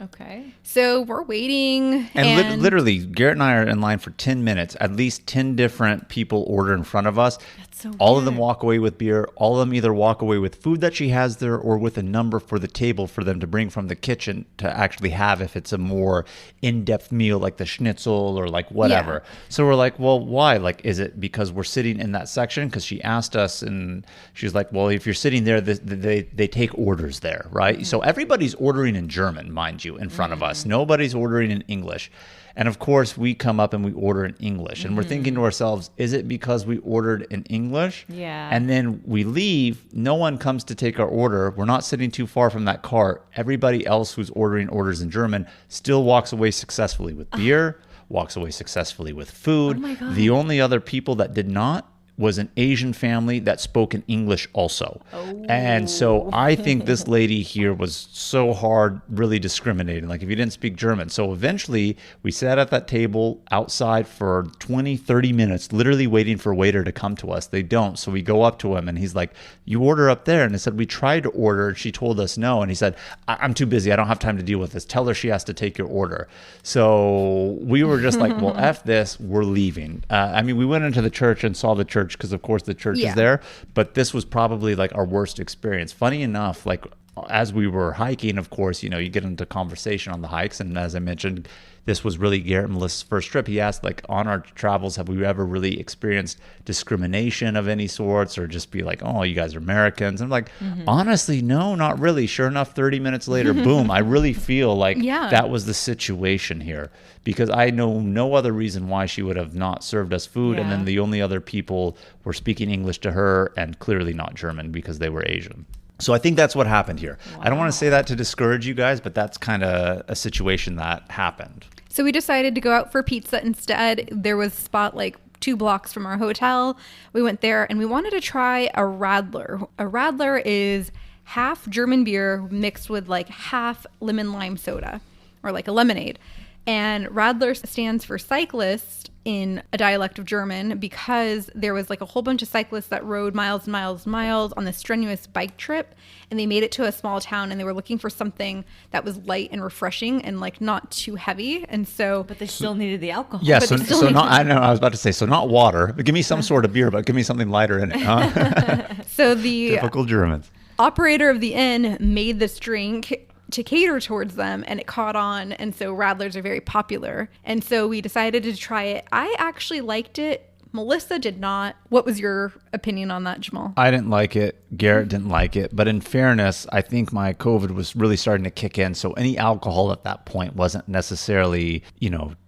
S2: Okay.
S5: So we're waiting.
S4: And literally, Garrett and I are in line for 10 minutes. At least 10 different people order in front of us.
S2: That's so
S4: all
S2: weird.
S4: of them walk away with beer. All of them either walk away with food that she has there or with a number for the table for them to bring from the kitchen to actually have if it's a more in-depth meal like the schnitzel or like whatever. Yeah. So we're like, well, why? Like, is it because we're sitting in that section? Because she asked us and she's like, well, if you're sitting there, they take orders there, right? Mm-hmm. So everybody's ordering in German, mind you, in front of us. Nobody's ordering in English. And of course, we come up and we order in English. And we're thinking to ourselves, is it because we ordered in English?
S2: Yeah.
S4: And then we leave. No one comes to take our order. We're not sitting too far from that cart. Everybody else who's ordering orders in German still walks away successfully with beer, walks away successfully with food.
S2: Oh my God.
S4: The only other people that did not was an Asian family that spoke in English also. Oh. And so I think this lady here was so hard, really discriminating, like if you didn't speak German. So eventually we sat at that table outside for 20, 30 minutes, literally waiting for a waiter to come to us. They don't. So we go up to him and he's like, you order up there. And I said, we tried to order. She told us no. And he said, I'm too busy. I don't have time to deal with this. Tell her she has to take your order. So we were just like, well, F this, we're leaving. I mean, we went into the church and saw the church because of course the church is there, but this was probably like our worst experience. Funny enough, like as we were hiking, of course, you know, you get into conversation on the hikes, and as I mentioned, this was really Garrett and Melissa's first trip. He asked, like, on our travels, have we ever really experienced discrimination of any sorts, or just be like, oh, you guys are Americans? And I'm like, honestly, no, not really. Sure enough, 30 minutes later, boom, I really feel like that was the situation here, because I know no other reason why she would have not served us food. And then the only other people were speaking English to her and clearly not German because they were Asian. So I think that's what happened here. Wow. I don't want to say that to discourage you guys, but that's kind of a situation that happened.
S5: So we decided to go out for pizza instead. There was a spot like 2 blocks from our hotel. We went there and we wanted to try a Radler. A Radler is half German beer mixed with like half lemon lime soda, or like a lemonade. And Radler stands for cyclist in a dialect of German, because there was like a whole bunch of cyclists that rode miles and miles and miles on this strenuous bike trip, and they made it to a small town, and they were looking for something that was light and refreshing and like not too heavy. And so,
S2: but they still needed the alcohol.
S4: Yeah, so not, I know, I was about to say, so not water. Give me some sort of beer, but give me something lighter in it. Huh?
S5: So the
S4: typical Germans.
S5: Operator of the inn made this drink to cater towards them, and it caught on, and so Radlers are very popular, and so we decided to try it. I actually liked it. Melissa did not. What was your opinion on that, Jamal?
S4: I didn't like it. Garrett didn't like it. But in fairness, I think my COVID was really starting to kick in. So any alcohol at that point wasn't necessarily,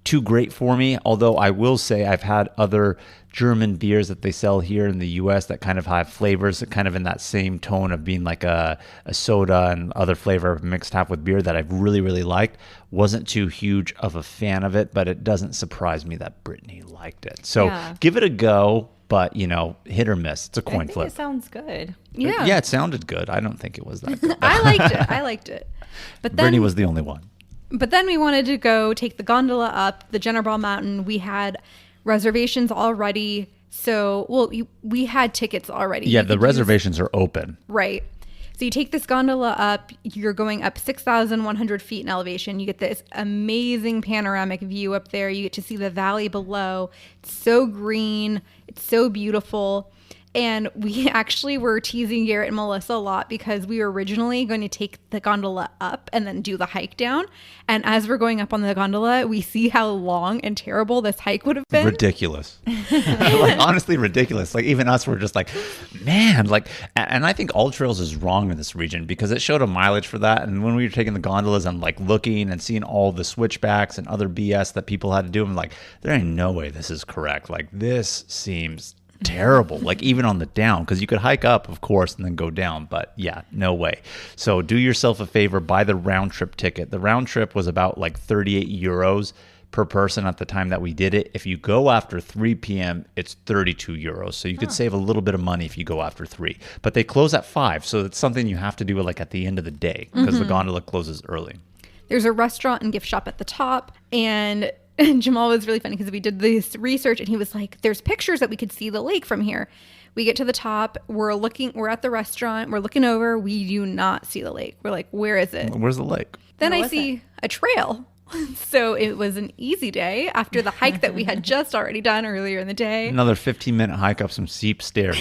S4: too great for me. Although I will say I've had other German beers that they sell here in the US that kind of have flavors that kind of in that same tone of being like a soda and other flavor mixed half with beer that I've really, really liked. Wasn't too huge of a fan of it, but it doesn't surprise me that Brittany liked it. So give it a go, but hit or miss. It's a coin flip.
S2: It sounds good.
S5: Yeah.
S4: Yeah, it sounded good. I don't think it was that good.
S5: I liked it. But then
S4: Brittany was the only one.
S5: But then we wanted to go take the gondola up the Jennerbahn mountain. We had reservations already. So, we had tickets already.
S4: Yeah, the reservations are open.
S5: Right. So you take this gondola up, you're going up 6,100 feet in elevation. You get this amazing panoramic view up there. You get to see the valley below. It's so green. It's so beautiful. And we actually were teasing Garrett and Melissa a lot because we were originally going to take the gondola up and then do the hike down. And as we're going up on the gondola, we see how long and terrible this hike would have been.
S4: Ridiculous. Like, honestly, ridiculous. Like, even us were just like, man, like, and I think All Trails is wrong in this region because it showed a mileage for that. And when we were taking the gondolas and like looking and seeing all the switchbacks and other BS that people had to do, I'm like, there ain't no way this is correct. Like, this seems terrible, like even on the down, because you could hike up, of course, and then go down, but yeah, no way. So do yourself a favor, buy the round trip ticket. The round trip was about like 38 euros per person at the time that we did it. If you go after 3 p.m., it's 32 euros. So you could save a little bit of money if you go after 3. But they close at 5, so it's something you have to do like at the end of the day because the gondola closes early.
S5: There's a restaurant and gift shop at the top, and Jamal was really funny because we did this research and he was like, there's pictures that we could see the lake from here. We get to the top, we're at the restaurant, we're looking over, we do not see the lake. We're like, where is it?
S4: Where's the lake?
S5: Then I see a trail. So it was an easy day after the hike that we had just already done earlier in the day.
S4: Another 15-minute hike up some steep stairs.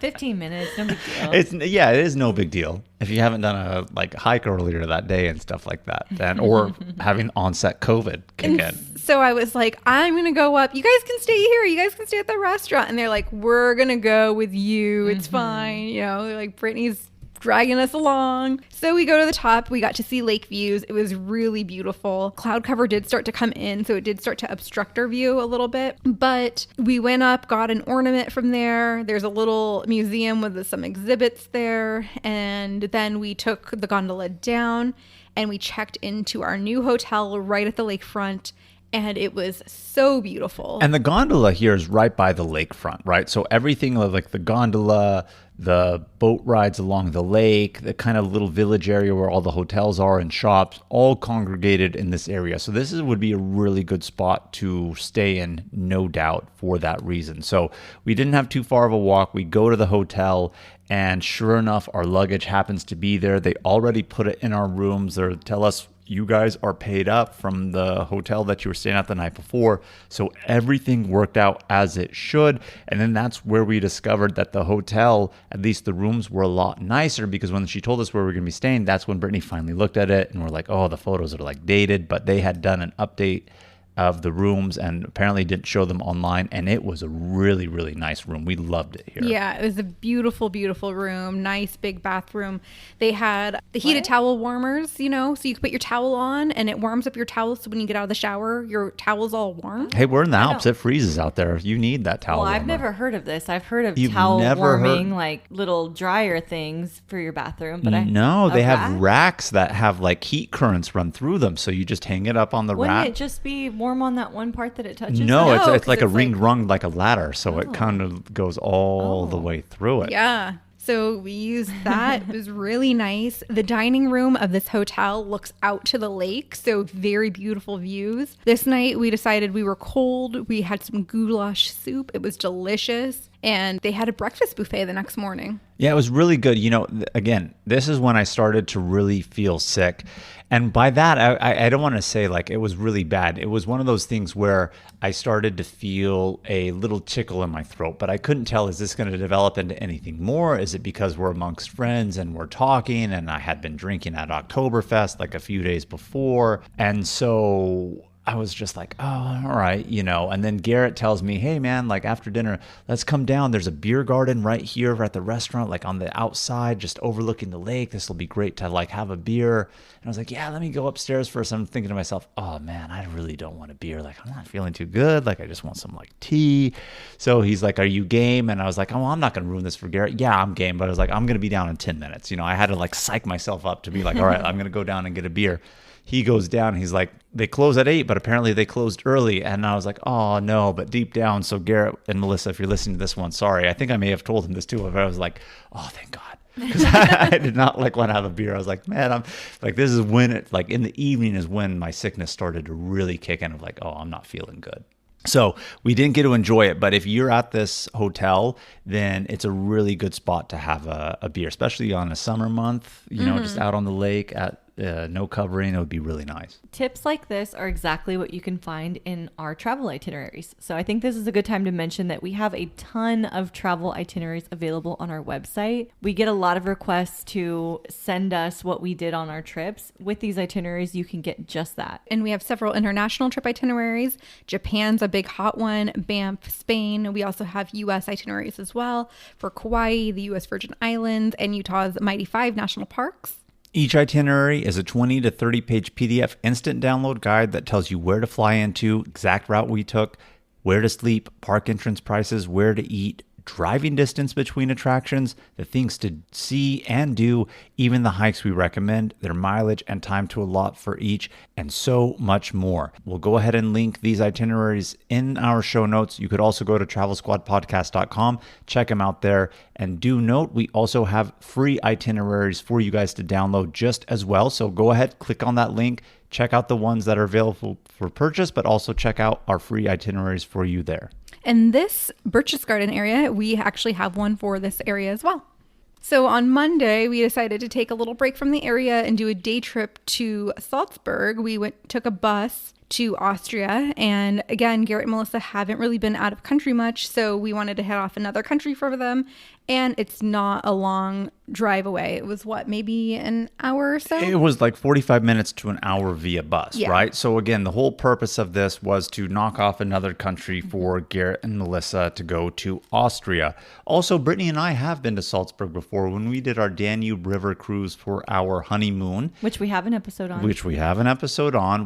S2: 15 minutes, no big deal.
S4: It is no big deal if you haven't done a like hike earlier that day and stuff like that, or having onset COVID kick in.
S5: So I was like, I'm going to go up. You guys can stay here. You guys can stay at the restaurant. And they're like, we're going to go with you. It's fine. You know, they're like, Brittany's dragging us along. So we go to the top. We got to see lake views. It was really beautiful. Cloud cover did start to come in, so it did start to obstruct our view a little bit. But we went up, got an ornament from there. There's a little museum with some exhibits there. And then we took the gondola down and we checked into our new hotel right at the lakefront. And it was so beautiful.
S4: And the gondola here is right by the lakefront, right? So everything like the gondola, the boat rides along the lake, the kind of little village area where all the hotels are and shops, all congregated in this area. So this would be a really good spot to stay in, no doubt, for that reason. So we didn't have too far of a walk. We go to the hotel, and sure enough, our luggage happens to be there. They already put it in our rooms. They tell us, you guys are paid up from the hotel that you were staying at the night before. So everything worked out as it should. And then that's where we discovered that the hotel, at least the rooms, were a lot nicer, because when she told us where we were going to be staying, that's when Brittany finally looked at it and we're like, oh, the photos are like dated, but they had done an update of the rooms and apparently didn't show them online, and it was a really, really nice room. We loved it here.
S5: Yeah, it was a beautiful, beautiful room. Nice big bathroom. They had the heated towel warmers, you know, so you could put your towel on and it warms up your towel, so when you get out of the shower, your towel's all warm.
S4: Hey, we're in the Alps. It freezes out there. You need that towel warmer.
S2: I've never heard of this. I've heard of
S4: You've
S2: towel
S4: never
S2: warming,
S4: heard-
S2: like little dryer things for your bathroom. But
S4: No, they have
S2: rack?
S4: racks that have like heat currents run through them, so you just hang it up on the
S2: Wouldn't
S4: rack.
S2: it just be warm on that one part that it touches?
S4: No, it's
S5: 'cause
S4: like a
S5: it's
S4: ring
S5: like-
S4: rung like a ladder, so it kind of goes all the way through it.
S5: Yeah. So we used that. It was really nice. The dining room of this hotel looks out to the lake, so very beautiful views. This night we decided we were cold. We had some goulash soup. It was delicious. And they had a breakfast buffet the next morning.
S4: Yeah, it was really good. You know, again, this is when I started to really feel sick. And by that, I don't want to say like it was really bad. It was one of those things where I started to feel a little tickle in my throat, but I couldn't tell, is this going to develop into anything more? Is it because we're amongst friends and we're talking, and I had been drinking at Oktoberfest like a few days before? And so I was just like, oh, all right, you know. And then Garrett tells me, hey, man, like after dinner, let's come down. There's a beer garden right here at the restaurant, like on the outside, just overlooking the lake. This will be great to like have a beer. And I was like, yeah, let me go upstairs first. I'm thinking to myself, oh, man, I really don't want a beer. Like, I'm not feeling too good. Like, I just want some like tea. So he's like, are you game? And I was like, oh, well, I'm not going to ruin this for Garrett. Yeah, I'm game. But I was like, I'm going to be down in 10 minutes. You know, I had to like psych myself up to be like, all right, I'm going to go down and get a beer. He goes down, he's like, they close at 8, but apparently they closed early. And I was like, oh, no. But deep down, so Garrett and Melissa, if you're listening to this one, sorry. I think I may have told him this too, but I was like, oh, thank God. Because I did not like want to have a beer. I was like, man, I'm like, this is when it, like in the evening is when my sickness started to really kick in of like, oh, I'm not feeling good. So we didn't get to enjoy it, but if you're at this hotel, then it's a really good spot to have a beer, especially on a summer month, you know, just out on the lake at no covering. It would be really nice.
S2: Tips like this are exactly what you can find in our travel itineraries. So I think this is a good time to mention that we have a ton of travel itineraries available on our website. We get a lot of requests to send us what we did on our trips. With these itineraries, you can get just that.
S5: And we have several international trip itineraries. Japan's a big hot one, Banff, Spain. We also have U.S. itineraries as well for Kauai, the U.S. Virgin Islands, and Utah's Mighty Five national parks.
S4: Each itinerary is a 20 to 30 page PDF instant download guide that tells you where to fly into, exact route we took, where to sleep, park entrance prices, where to eat, driving distance between attractions, the things to see and do, even the hikes we recommend, their mileage and time to allot for each, and so much more. We'll go ahead and link these itineraries in our show notes. You could also go to travelsquadpodcast.com, check them out there. And do note, we also have free itineraries for you guys to download just as well. So go ahead, click on that link, check out the ones that are available for purchase, but also check out our free itineraries for you there.
S5: And this Berchtesgaden area, we actually have one for this area as well. So on Monday, we decided to take a little break from the area and do a day trip to Salzburg. We took a bus to Austria. And again, Garrett and Melissa haven't really been out of country much, so we wanted to head off another country for them. And it's not a long drive away. It was maybe an hour or so?
S4: It was like 45 minutes to an hour via bus,
S5: Yeah.
S4: right? So again, the whole purpose of this was to knock off another country for Garrett and Melissa to go to Austria. Also, Brittany and I have been to Salzburg before when we did our Danube River cruise for our honeymoon.
S2: Which we have an episode on.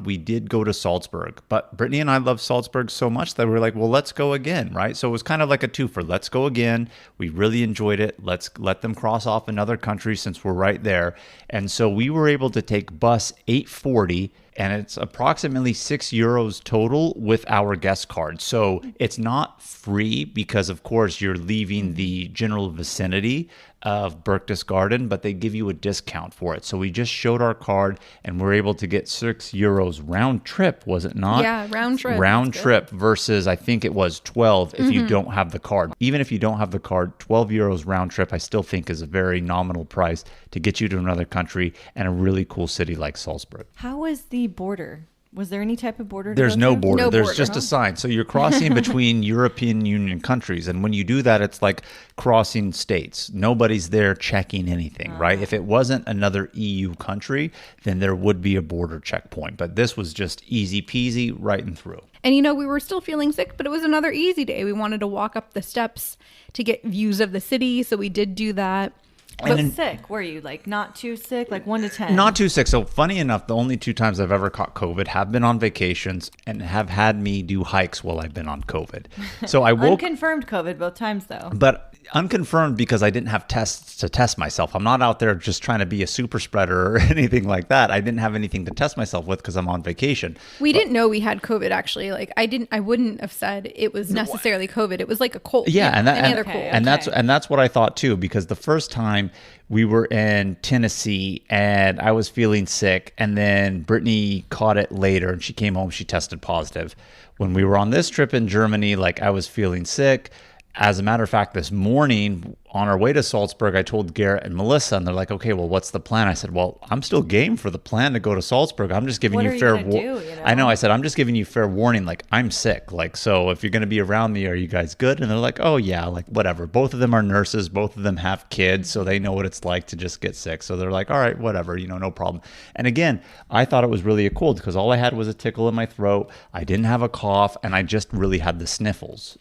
S4: We did go to Salzburg. But Brittany and I love Salzburg so much that we were like, well, let's go again, right? So it was kind of like a twofer. Let's go again. We really enjoyed it. Let's let them cross off another country since we're right there. And so we were able to take bus 840, and it's approximately €6 total with our guest card. So it's not free because, of course, you're leaving the general vicinity of Berchtesgaden, but they give you a discount for it. So we just showed our card and we're able to get €6 round trip, was it not?
S5: Yeah, round trip.
S4: Round trip versus I think it was 12 if you don't have the card. Even if you don't have the card, €12 round trip I still think is a very nominal price to get you to another country and a really cool city like Salzburg.
S2: How was the border? Was there any type of border?
S4: There's no border.
S5: No
S4: There's
S5: border,
S4: just a sign. So you're crossing between European Union countries. And when you do that, it's like crossing states. Nobody's there checking anything, right? If it wasn't another EU country, then there would be a border checkpoint. But this was just easy peasy right and through.
S5: And we were still feeling sick, but it was another easy day. We wanted to walk up the steps to get views of the city. So we did do that.
S2: But sick, were you? Like not too sick? Like 1 to 10?
S4: Not too sick. So funny enough, the only 2 times I've ever caught COVID have been on vacations and have had me do hikes while I've been on COVID. So I woke...
S2: Unconfirmed COVID both times though.
S4: But unconfirmed because I didn't have tests to test myself. I'm not out there just trying to be a super spreader or anything like that. I didn't have anything to test myself with because I'm on vacation.
S5: We didn't know we had COVID actually. Like I wouldn't have said it was necessarily COVID. It was like a cold.
S4: Yeah,
S5: any other cold.
S4: And that's what I thought too, because the first time we were in Tennessee and I was feeling sick, and then Brittany caught it later and she came home, she tested positive. When we were on this trip in Germany, like I was feeling sick. As a matter of fact, this morning on our way to Salzburg, I told Garrett and Melissa, and they're like, okay, well, what's the plan? I said, well, I'm still game for the plan to go to Salzburg. I'm just giving you fair warning. I know. I said, I'm just giving you fair warning. Like, I'm sick. Like, so if you're going to be around me, are you guys good? And they're like, oh, yeah, like, whatever. Both of them are nurses. Both of them have kids, so they know what it's like to just get sick. So they're like, all right, whatever, no problem. And again, I thought it was really a cold because all I had was a tickle in my throat. I didn't have a cough, and I just really had the sniffles,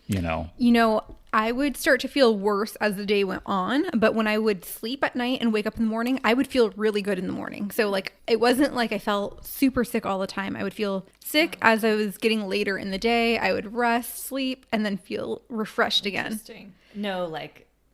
S5: I would start to feel worse as the day went on, but when I would sleep at night and wake up in the morning, I would feel really good in the morning. So it wasn't like I felt super sick all the time. I would feel sick as I was getting later in the day. I would rest, sleep, and then feel refreshed again.
S2: Interesting. No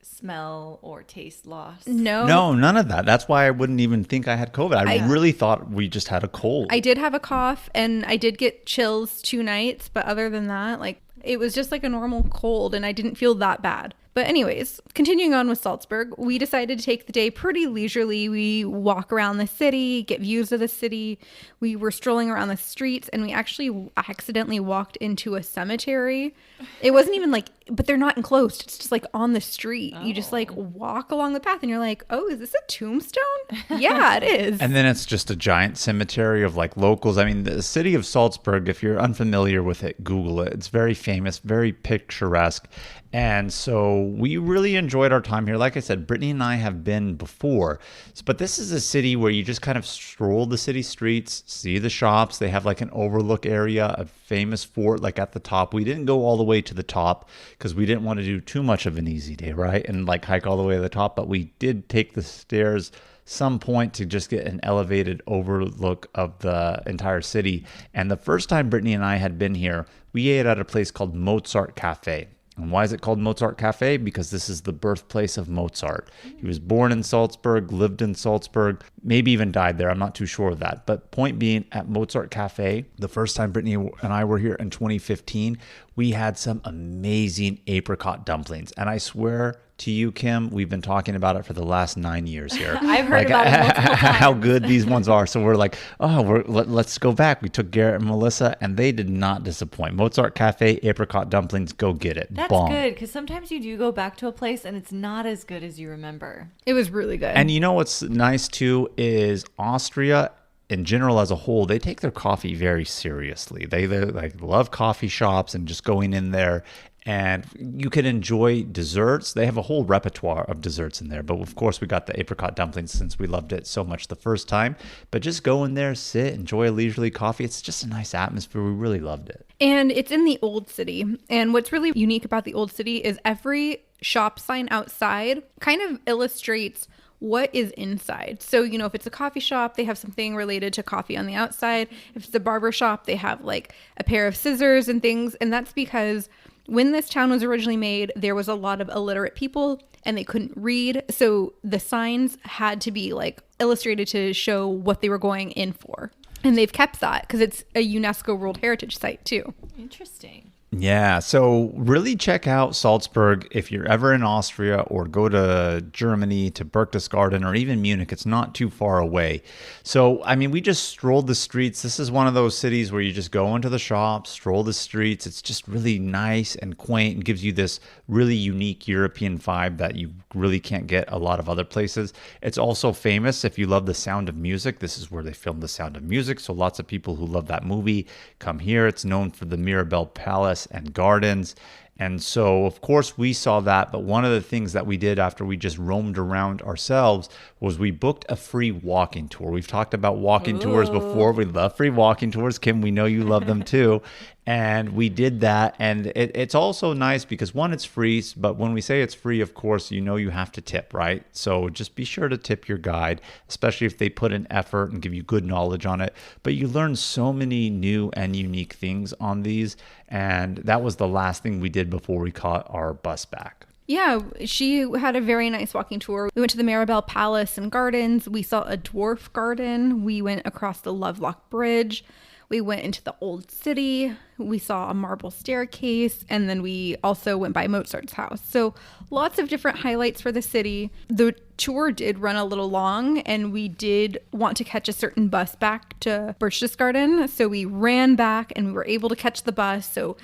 S2: smell or taste loss.
S5: No,
S4: none of that. That's why I wouldn't even think I had COVID. I really thought we just had a cold.
S5: I did have a cough and I did get chills 2 nights, but other than that, it was just like a normal cold and I didn't feel that bad. But anyways, continuing on with Salzburg, we decided to take the day pretty leisurely. We walk around the city, get views of the city. We were strolling around the streets, and we actually accidentally walked into a cemetery. It wasn't even like, but they're not enclosed. It's just like on the street. You just like walk along the path and you're like, oh, is this a tombstone? Yeah, it is.
S4: And then it's just a giant cemetery of like locals. I mean, the city of Salzburg, if you're unfamiliar with it, Google it. It's very famous, very picturesque. And so we really enjoyed our time here. Like I said, Brittany and I have been before, but this is a city where you just kind of stroll the city streets, see the shops. They have like an overlook area, a famous fort like at the top. We didn't go all the way to the top because we didn't want to do too much of an easy day, right? And like hike all the way to the top, but we did take the stairs some point to just get an elevated overlook of the entire city. And the first time Brittany and I had been here, we ate at a place called Mozart Cafe. And why is it called Mozart Cafe? Because this is the birthplace of Mozart. He was born in Salzburg, lived in Salzburg, maybe even died there. I'm not too sure of that. But point being, at Mozart Cafe, the first time Brittany and I were here in 2015, we had some amazing apricot dumplings. And I swear to you, Kim, we've been talking about it for the last 9 years here.
S2: I've heard about it multiple times.
S4: How good these ones are. So we're like, let's go back. We took Garrett and Melissa, and they did not disappoint. Mozart Cafe, apricot dumplings, go get it.
S2: That's
S4: Bomb.
S2: good, because sometimes you do go back to a place and it's not as good as you remember.
S5: It was really good.
S4: And you know what's nice too is Austria in general as a whole, they take their coffee very seriously. They like love coffee shops and just going in there. And you can enjoy desserts. They have a whole repertoire of desserts in there. But of course, we got the apricot dumplings since we loved it so much the first time. But just go in there, sit, enjoy a leisurely coffee. It's just a nice atmosphere. We really loved it.
S5: And it's in the old city. And what's really unique about the old city is every shop sign outside kind of illustrates what is inside. So, you know, if it's a coffee shop, they have something related to coffee on the outside. If it's a barber shop, they have like a pair of scissors and things. And that's because when this town was originally made, there was a lot of illiterate people and they couldn't read. So the signs had to be like illustrated to show what they were going in for. And they've kept that because it's a UNESCO World Heritage Site too.
S2: Interesting.
S4: Yeah, so really check out Salzburg if you're ever in Austria, or go to Germany, to Berchtesgaden, or even Munich. It's not too far away. So, I mean, we just strolled the streets. This is one of those cities where you just go into the shops, stroll the streets. It's just really nice and quaint and gives you this really unique European vibe that you really can't get a lot of other places. It's also famous if you love The Sound of Music. This is where they filmed The Sound of Music. So lots of people who love that movie come here. It's known for the Mirabell Palace and gardens. And so, of course, we saw that. But one of the things that we did after we just roamed around ourselves was we booked a free walking tour. We've talked about walking tours before. We love free walking tours. Kim, we know you love them too. And we did that. And it's also nice because, one, it's free. But when we say it's free, of course, you know you have to tip, right? So just be sure to tip your guide, especially if they put in effort and give you good knowledge on it. But you learn so many new and unique things on these. And that was the last thing we did before we caught our bus back.
S5: Yeah, she had a very nice walking tour. We went to the Mirabell Palace and Gardens. We saw a dwarf garden. We went across the Lovelock Bridge. We went into the old city. We saw a marble staircase. And then we also went by Mozart's house. So lots of different highlights for the city. The tour did run a little long, and we did want to catch a certain bus back to Berchtesgaden. So we ran back and we were able to catch the bus. So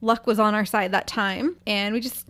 S5: luck was on our side that time. And we just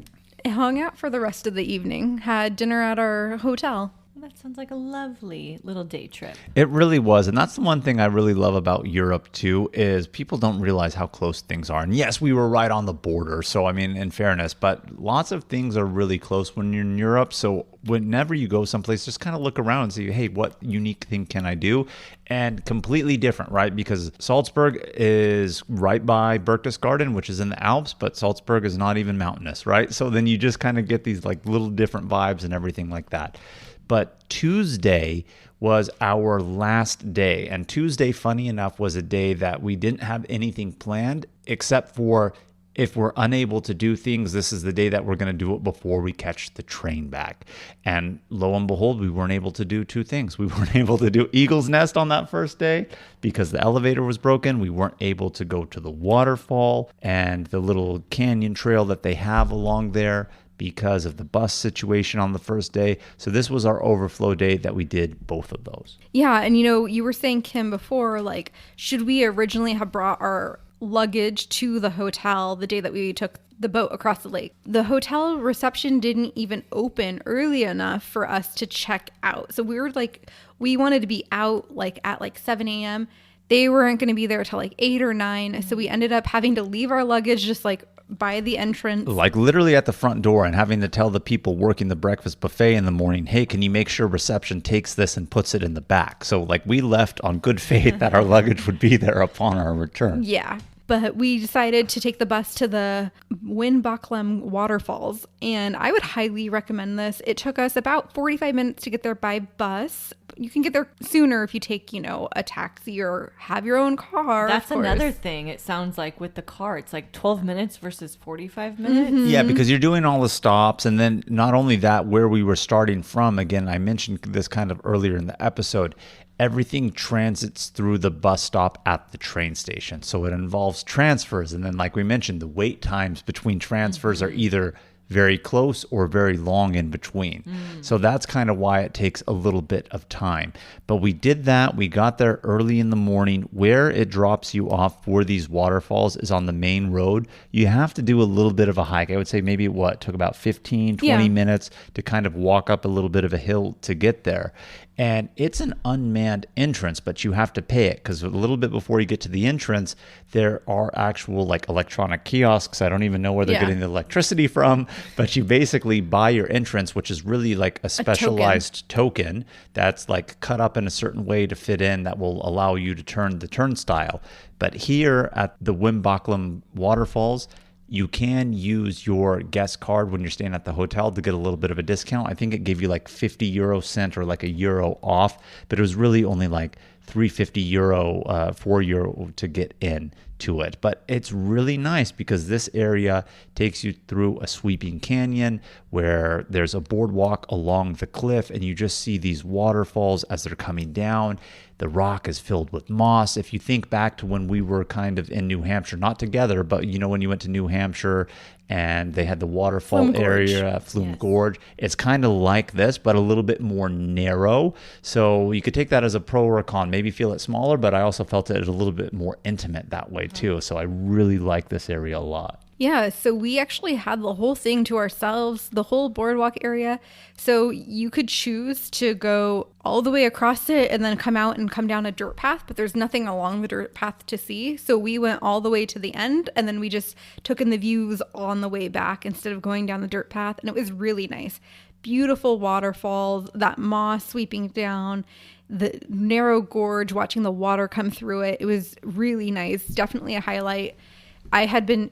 S5: hung out for the rest of the evening, had dinner at our hotel.
S2: That sounds like a lovely little day trip.
S4: It really was. And that's the one thing I really love about Europe too, is people don't realize how close things are. And yes, we were right on the border. So, I mean, in fairness, but lots of things are really close when you're in Europe. So whenever you go someplace, just kind of look around and see, hey, what unique thing can I do? And completely different, right? Because Salzburg is right by Berchtesgaden, which is in the Alps, but Salzburg is not even mountainous, right? So then you just kind of get these like little different vibes and everything like that. But Tuesday was our last day. And Tuesday, funny enough, was a day that we didn't have anything planned, except for if we're unable to do things, this is the day that we're going to do it before we catch the train back. And lo and behold, we weren't able to do two things. We weren't able to do Eagle's Nest on that first day because the elevator was broken. We weren't able to go to the waterfall and the little canyon trail that they have along there because of the bus situation on the first day. So this was our overflow day that we did both of those.
S5: Yeah. And you were saying, Kim, before, like, should we originally have brought our luggage to the hotel the day that we took the boat across the lake? The hotel reception didn't even open early enough for us to check out. So we wanted to be out like at like 7 a.m. They weren't going to be there till like 8 or 9. So we ended up having to leave our luggage just like by the entrance.
S4: Like literally at the front door, and having to tell the people working the breakfast buffet in the morning, hey, can you make sure reception takes this and puts it in the back? So like we left on good faith that our luggage would be there upon our return.
S5: Yeah. But we decided to take the bus to the Wimbachklamm Waterfalls, and I would highly recommend this. It took us about 45 minutes to get there by bus. You can get there sooner if you take, a taxi or have your own car.
S2: That's another thing. It sounds like with the car, it's like 12 minutes versus 45 minutes.
S5: Mm-hmm.
S4: Yeah, because you're doing all the stops. And then not only that, where we were starting from, again, I mentioned this kind of earlier in the episode, everything transits through the bus stop at the train station. So it involves transfers. And then, like we mentioned, the wait times between transfers are either very close or very long in between. So that's kind of why it takes a little bit of time. But we did that. We got there early in the morning. Where it drops you off for these waterfalls is on the main road. You have to do a little bit of a hike. I would say maybe it took about 15, 20 minutes to kind of walk up a little bit of a hill to get there. And it's an unmanned entrance, but you have to pay it, because a little bit before you get to the entrance, there are actual like electronic kiosks. I don't even know where they're getting the electricity from, but you basically buy your entrance, which is really like a specialized token that's like cut up in a certain way to fit in that will allow you to turn the turnstile. But here at the Wimbachklamm Waterfalls, you can use your guest card when you're staying at the hotel to get a little bit of a discount. I think it gave you like 50 euro cent or like €1 off, but it was really only like 350 euro, €4 to get in to it. But it's really nice because this area takes you through a sweeping canyon where there's a boardwalk along the cliff, and you just see these waterfalls as they're coming down. The rock is filled with moss. If you think back to when we were kind of in New Hampshire, not together, but when you went to New Hampshire and they had the waterfall area, Flume Gorge, it's kind of like this, but a little bit more narrow. So you could take that as a pro or a con, maybe feel it smaller, but I also felt it a little bit more intimate that way too. So I really like this area a lot.
S5: Yeah, so we actually had the whole thing to ourselves, the whole boardwalk area. So you could choose to go all the way across it and then come out and come down a dirt path, but there's nothing along the dirt path to see. So we went all the way to the end, and then we just took in the views on the way back instead of going down the dirt path. And it was really nice. Beautiful waterfalls, that moss sweeping down, the narrow gorge, watching the water come through it. It was really nice. Definitely a highlight.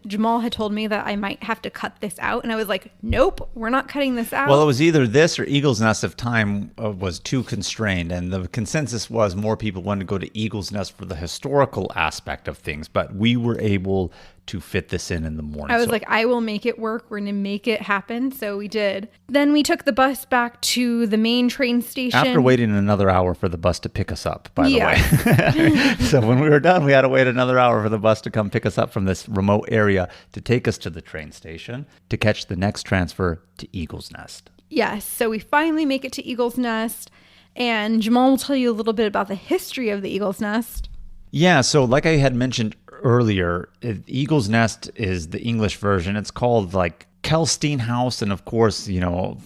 S5: Jamal had told me that I might have to cut this out. And I was like, nope, we're not cutting this out.
S4: Well, it was either this or Eagle's Nest if time was too constrained. And the consensus was more people wanted to go to Eagle's Nest for the historical aspect of things. But we were able to fit this in the morning.
S5: I was like, I will make it work. We're going to make it happen. So we did. Then we took the bus back to the main train station.
S4: After waiting another hour for the bus to pick us up, by the way. So when we were done, we had to wait another hour for the bus to come pick us up from this remote area to take us to the train station to catch the next transfer to Eagle's Nest.
S5: Yes. So we finally make it to Eagle's Nest. And Jamal will tell you a little bit about the history of the Eagle's Nest.
S4: Yeah. So like I had mentioned earlier, Eagle's Nest is the English version. It's called like Kehlsteinhaus. And of course,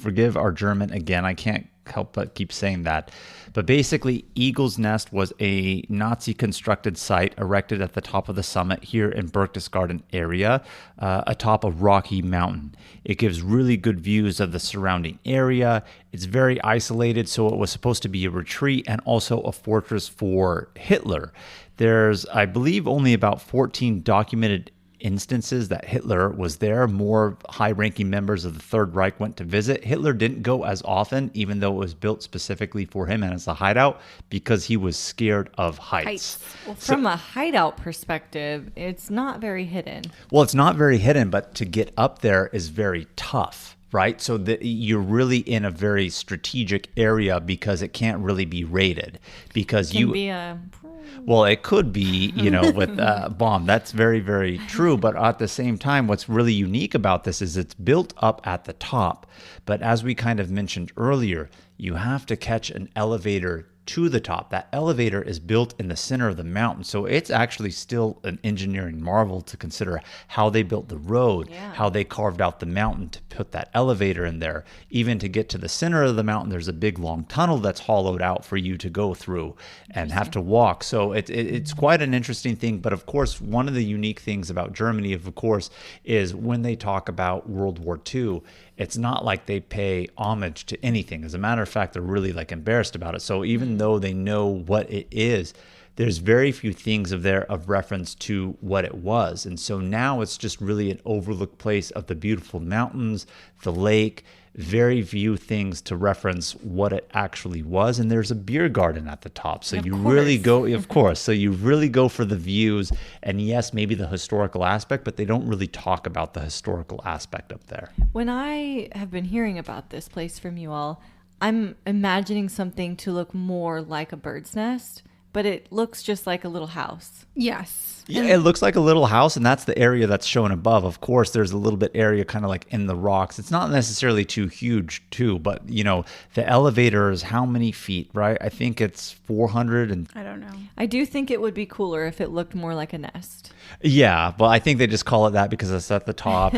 S4: forgive our German again. I can't help but keep saying that. But basically, Eagle's Nest was a Nazi-constructed site erected at the top of the summit here in Berchtesgaden area, atop a rocky mountain. It gives really good views of the surrounding area. It's very isolated, so it was supposed to be a retreat and also a fortress for Hitler. There's, I believe, only about 14 documented instances that Hitler was there. More high-ranking members of the Third Reich went to visit. Hitler didn't go as often, even though it was built specifically for him and as a hideout, because he was scared of heights.
S2: Well, from a hideout perspective, it's not very hidden.
S4: Well, it's not very hidden, but to get up there is very tough. right? So you're really in a very strategic area because it can't really be rated because well, it could be, with bomb. That's very, very true. But at the same time, what's really unique about this is it's built up at the top. But as we kind of mentioned earlier, you have to catch an elevator to the top. That elevator is built in the center of the mountain. So it's actually still an engineering marvel to consider how they built the road, how they carved out the mountain to put that elevator in there. Even to get to the center of the mountain, there's a big long tunnel that's hollowed out for you to go through and have to walk. So it's quite an interesting thing. But of course, one of the unique things about Germany, of course, is when they talk about World War II, it's not like they pay homage to anything. As a matter of fact, they're really like embarrassed about it. So even though they know what it is, there's very few things of reference to what it was. And so now it's just really an overlooked place of the beautiful mountains, the lake, very few things to reference what it actually was. And there's a beer garden at the top. So you really go, of course, so you really go for the views and yes, maybe the historical aspect, but they don't really talk about the historical aspect up there.
S2: When I have been hearing about this place from you all, I'm imagining something to look more like a bird's nest, but it looks just like a little house.
S5: Yes.
S4: Yeah, it looks like a little house, and that's the area that's shown above. Of course, there's a little bit area kind of like in the rocks. It's not necessarily too huge, too, but, the elevator is how many feet, right? I think it's 400 and...
S5: I don't know.
S2: I do think it would be cooler if it looked more like a nest.
S4: Yeah, well, I think they just call it that because it's at the top.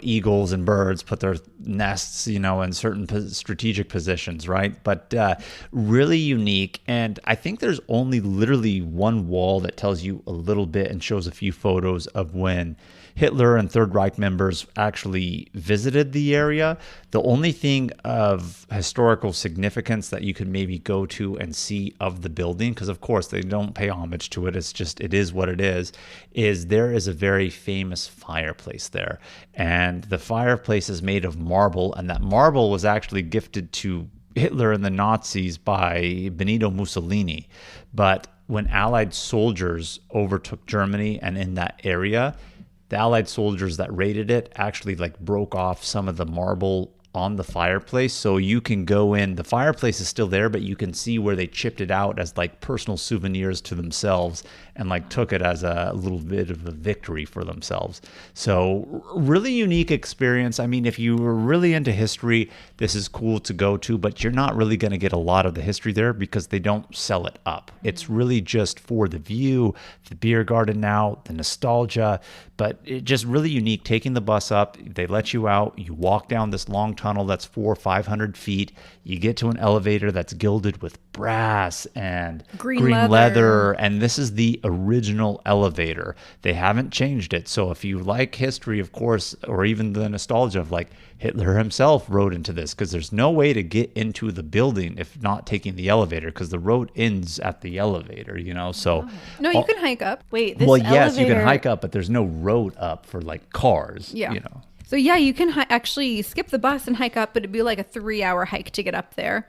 S4: Eagles and birds put their nests, in certain strategic positions, right? But really unique, and I think there's only literally one wall that tells you a little bit and shows a few photos of when Hitler and Third Reich members actually visited the area. The only thing of historical significance that you could maybe go to and see of the building, because of course they don't pay homage to it, it is what it is there is a very famous fireplace there. And the fireplace is made of marble, and that marble was actually gifted to Hitler and the Nazis by Benito Mussolini. But when Allied soldiers overtook Germany and in that area, the Allied soldiers that raided it actually broke off some of the marble on the fireplace. So you can go in, the fireplace is still there, but you can see where they chipped it out as personal souvenirs to themselves and took it as a little bit of a victory for themselves. So really unique experience. I mean, if you were really into history, this is cool to go to, but you're not really going to get a lot of the history there because they don't sell it up. It's really just for the view, the beer garden now, the nostalgia, but it just really unique. Taking the bus up, they let you out, you walk down this long tunnel that's 400 or 500 feet. You get to an elevator that's gilded with brass and green leather. And this is the original elevator. They haven't changed it. So if you like history, of course, or even the nostalgia of Hitler himself rode into this, because there's no way to get into the building if not taking the elevator, because the road ends at the elevator, so
S5: No, you can hike up.
S2: Wait, this
S4: yes, you can
S2: elevator-
S4: hike up, but there's no road up for cars.
S5: Yeah. So yeah, you can actually skip the bus and hike up, but it'd be like a 3-hour hike to get up there.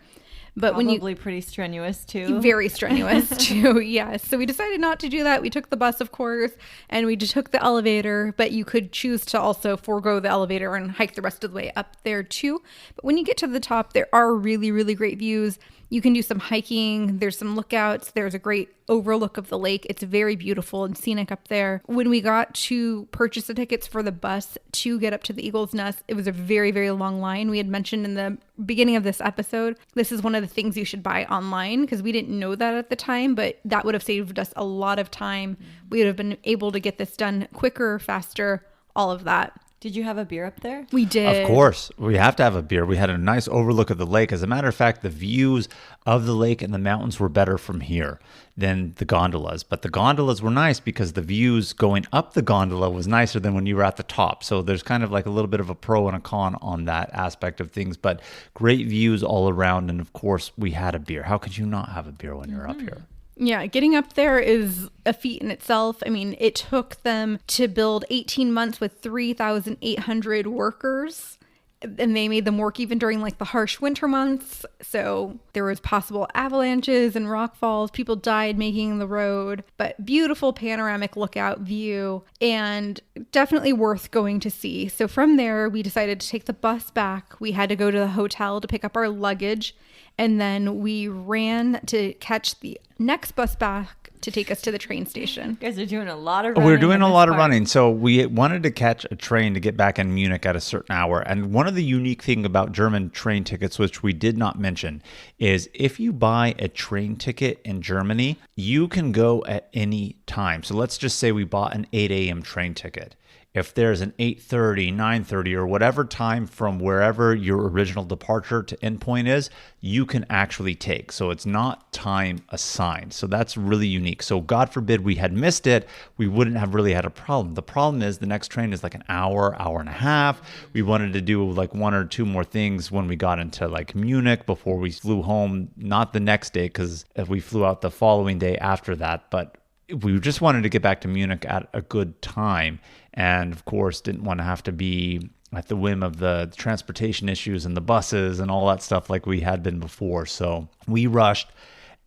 S5: But
S2: Probably pretty strenuous too.
S5: Very strenuous too, yes. So we decided not to do that. We took the bus, of course, and we just took the elevator, but you could choose to also forego the elevator and hike the rest of the way up there too. But when you get to the top, there are really, really great views. You can do some hiking. There's some lookouts. There's a great overlook of the lake. It's very beautiful and scenic up there. When we got to purchase the tickets for the bus to get up to the Eagle's Nest, it was a very, very long line. We had mentioned in the beginning of this episode, this is one of the things you should buy online because we didn't know that at the time, but that would have saved us a lot of time. We would have been able to get this done quicker, faster, all of that.
S2: Did you have a beer up there?
S5: We did.
S4: Of course. We have to have a beer. We had a nice overlook of the lake. As a matter of fact, the views of the lake and the mountains were better from here than the gondolas. But the gondolas were nice because the views going up the gondola was nicer than when you were at the top. So there's kind of a little bit of a pro and a con on that aspect of things. But great views all around. And of course, we had a beer. How could you not have a beer when you're up here?
S5: Yeah, getting up there is a feat in itself. I mean, it took them to build 18 months with 3,800 workers. and they made them work even during like the harsh winter months. So there was possible avalanches and rock falls. People died making the road, but beautiful panoramic lookout view and definitely worth going to see. So from there, we decided to take the bus back. We had to go to the hotel to pick up our luggage. And then we ran to catch the next bus back to take us to the train station.
S2: You guys are doing a lot of running.
S4: We're doing a lot of running. So we wanted to catch a train to get back in Munich at a certain hour. And one of the unique things about German train tickets, which we did not mention, is if you buy a train ticket in Germany, you can go at any time. So let's just say we bought an 8 a.m. train ticket. If there's an 8:30, 9:30, or whatever time from wherever your original departure to endpoint is, you can actually take. So it's not time assigned. So that's really unique. So God forbid we had missed it, we wouldn't have really had a problem. The problem is the next train is like an hour, hour and a half. We wanted to do like one or two more things when we got into like Munich before we flew home, not the next day because we flew out the following day after that, but we just wanted to get back to Munich at a good time. And of course, didn't want to have to be at the whim of the transportation issues and the buses and all that stuff like we had been before. So we rushed.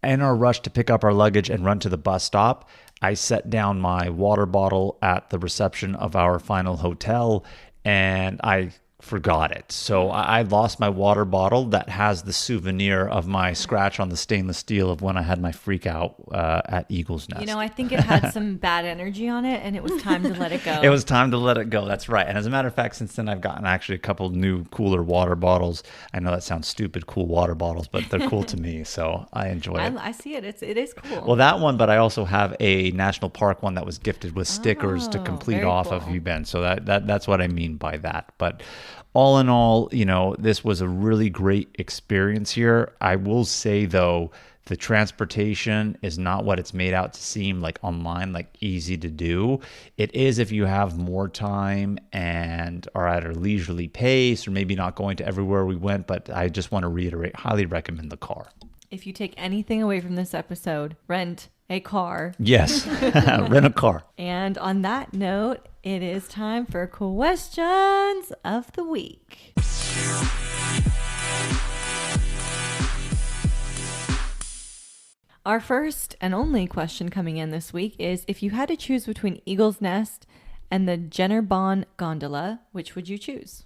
S4: In our rush to pick up our luggage and run to the bus stop, I set down my water bottle at the reception of our final hotel and I forgot it. So I lost my water bottle that has the souvenir of my scratch on the stainless steel of when I had my freak out at Eagle's Nest.
S2: You know, I think it had some bad energy on it and it was time to let it go.
S4: It was time to let it go. That's right. And as a matter of fact, since then I've gotten actually a couple new cooler water bottles. I know that sounds stupid, cool water bottles, but they're cool to me. So I enjoy it.
S2: I see it. It is cool.
S4: Well, that one, but I also have a national park one that was gifted with stickers to complete off
S2: cool.
S4: of you, Ben. So that's what I mean by that. But all in all, you know, this was a really great experience here. I will say, though, the transportation is not what it's made out to seem like online, like easy to do. It is if you have more time and are at a leisurely pace or maybe not going to everywhere we went. But I just want to reiterate, highly recommend the car.
S2: If you take anything away from this episode, rent a car.
S4: Yes, rent a car.
S2: And on that note, it is time for questions of the week. Our first and only question coming in this week is, if you had to choose between Eagle's Nest and the Jennerbahn gondola, which would you choose?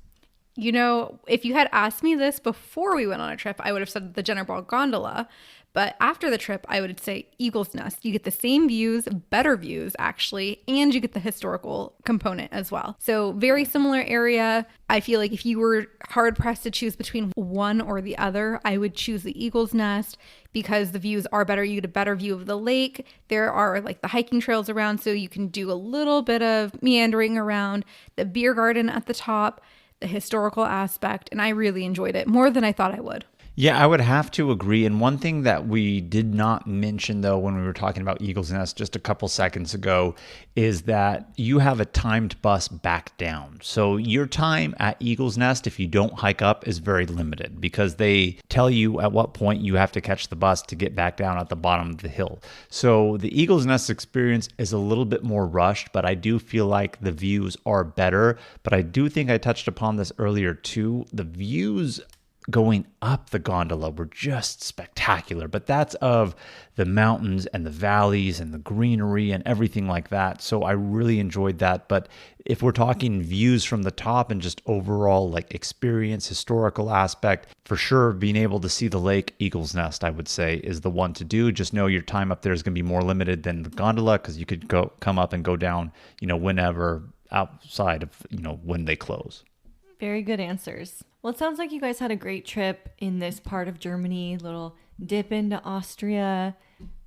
S5: You know, if you had asked me this before we went on a trip, I would have said the Jennerbahn gondola. But after the trip, I would say Eagle's Nest. You get the same views, better views actually, and you get the historical component as well. So very similar area. I feel like if you were hard pressed to choose between one or the other, I would choose the Eagle's Nest because the views are better. You get a better view of the lake. There are like the hiking trails around, so you can do a little bit of meandering around, the beer garden at the top, the historical aspect, and I really enjoyed it more than I thought I would.
S4: Yeah, I would have to agree. And one thing that we did not mention, though, when we were talking about Eagle's Nest just a couple seconds ago, is that you have a timed bus back down. So your time at Eagle's Nest, if you don't hike up, is very limited because they tell you at what point you have to catch the bus to get back down at the bottom of the hill. So the Eagle's Nest experience is a little bit more rushed, but I do feel like the views are better. But I do think I touched upon this earlier too. The views going up the gondola were just spectacular, but that's of the mountains and the valleys and the greenery and everything like that. So I really enjoyed that. But if we're talking views from the top and just overall like experience, historical aspect, for sure being able to see the lake, Eagle's Nest, I would say, is the one to do. Just know your time up there is going to be more limited than the gondola because you could come up and go down, whenever outside of, when they close.
S2: Very good answers. Well, it sounds like you guys had a great trip in this part of Germany, little dip into Austria,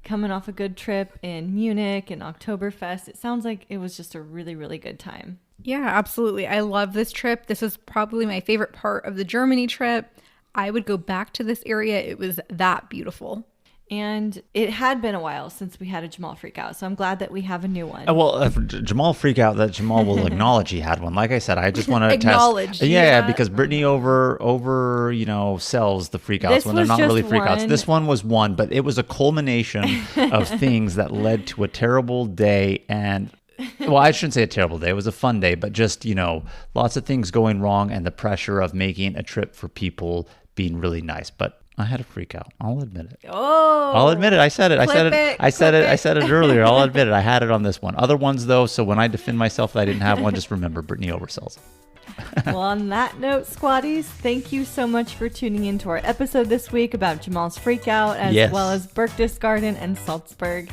S2: coming off a good trip in Munich and Oktoberfest. It sounds like it was just a really, really good time.
S5: Yeah, absolutely. I love this trip. This is probably my favorite part of the Germany trip. I would go back to this area. It was that beautiful.
S2: And it had been a while since we had a Jamal Freakout, so I'm glad that we have a new one.
S4: Well, Jamal Freakout, that Jamal will acknowledge he had one. Like I said, I just want to
S5: acknowledge.
S4: Yeah, because Brittany over sells the freakouts when they're not really freakouts.
S2: One.
S4: This one was one, but it was a culmination of things that led to a terrible day. And well, I shouldn't say a terrible day. It was a fun day, but just, lots of things going wrong and the pressure of making a trip for people being really nice. But I had a freak out. I'll admit it.
S2: Oh,
S4: I'll admit it. I said it. I said it. I said it. I said it earlier. I'll admit it. I had it on this one. Other ones, though, so when I defend myself that I didn't have one, just remember Brittany oversells.
S2: Well, on that note, squatties, thank you so much for tuning into our episode this week about Jamal's freakout, as well as Berchtesgaden and Salzburg.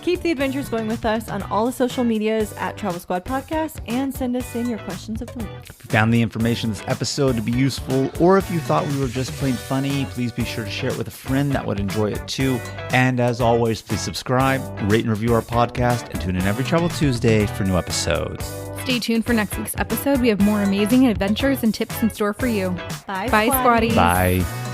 S2: Keep the adventures going with us on all the social medias at Travel Squad Podcast, and send us in your questions of the week.
S4: If you found the information in this episode to be useful, or if you thought we were just plain funny, please be sure to share it with a friend that would enjoy it too. And as always, please subscribe, rate and review our podcast, and tune in every Travel Tuesday for new episodes.
S5: Stay tuned for next week's episode. We have more amazing adventures and tips in store for you.
S2: Bye,
S5: Bye, squatties.
S4: Bye.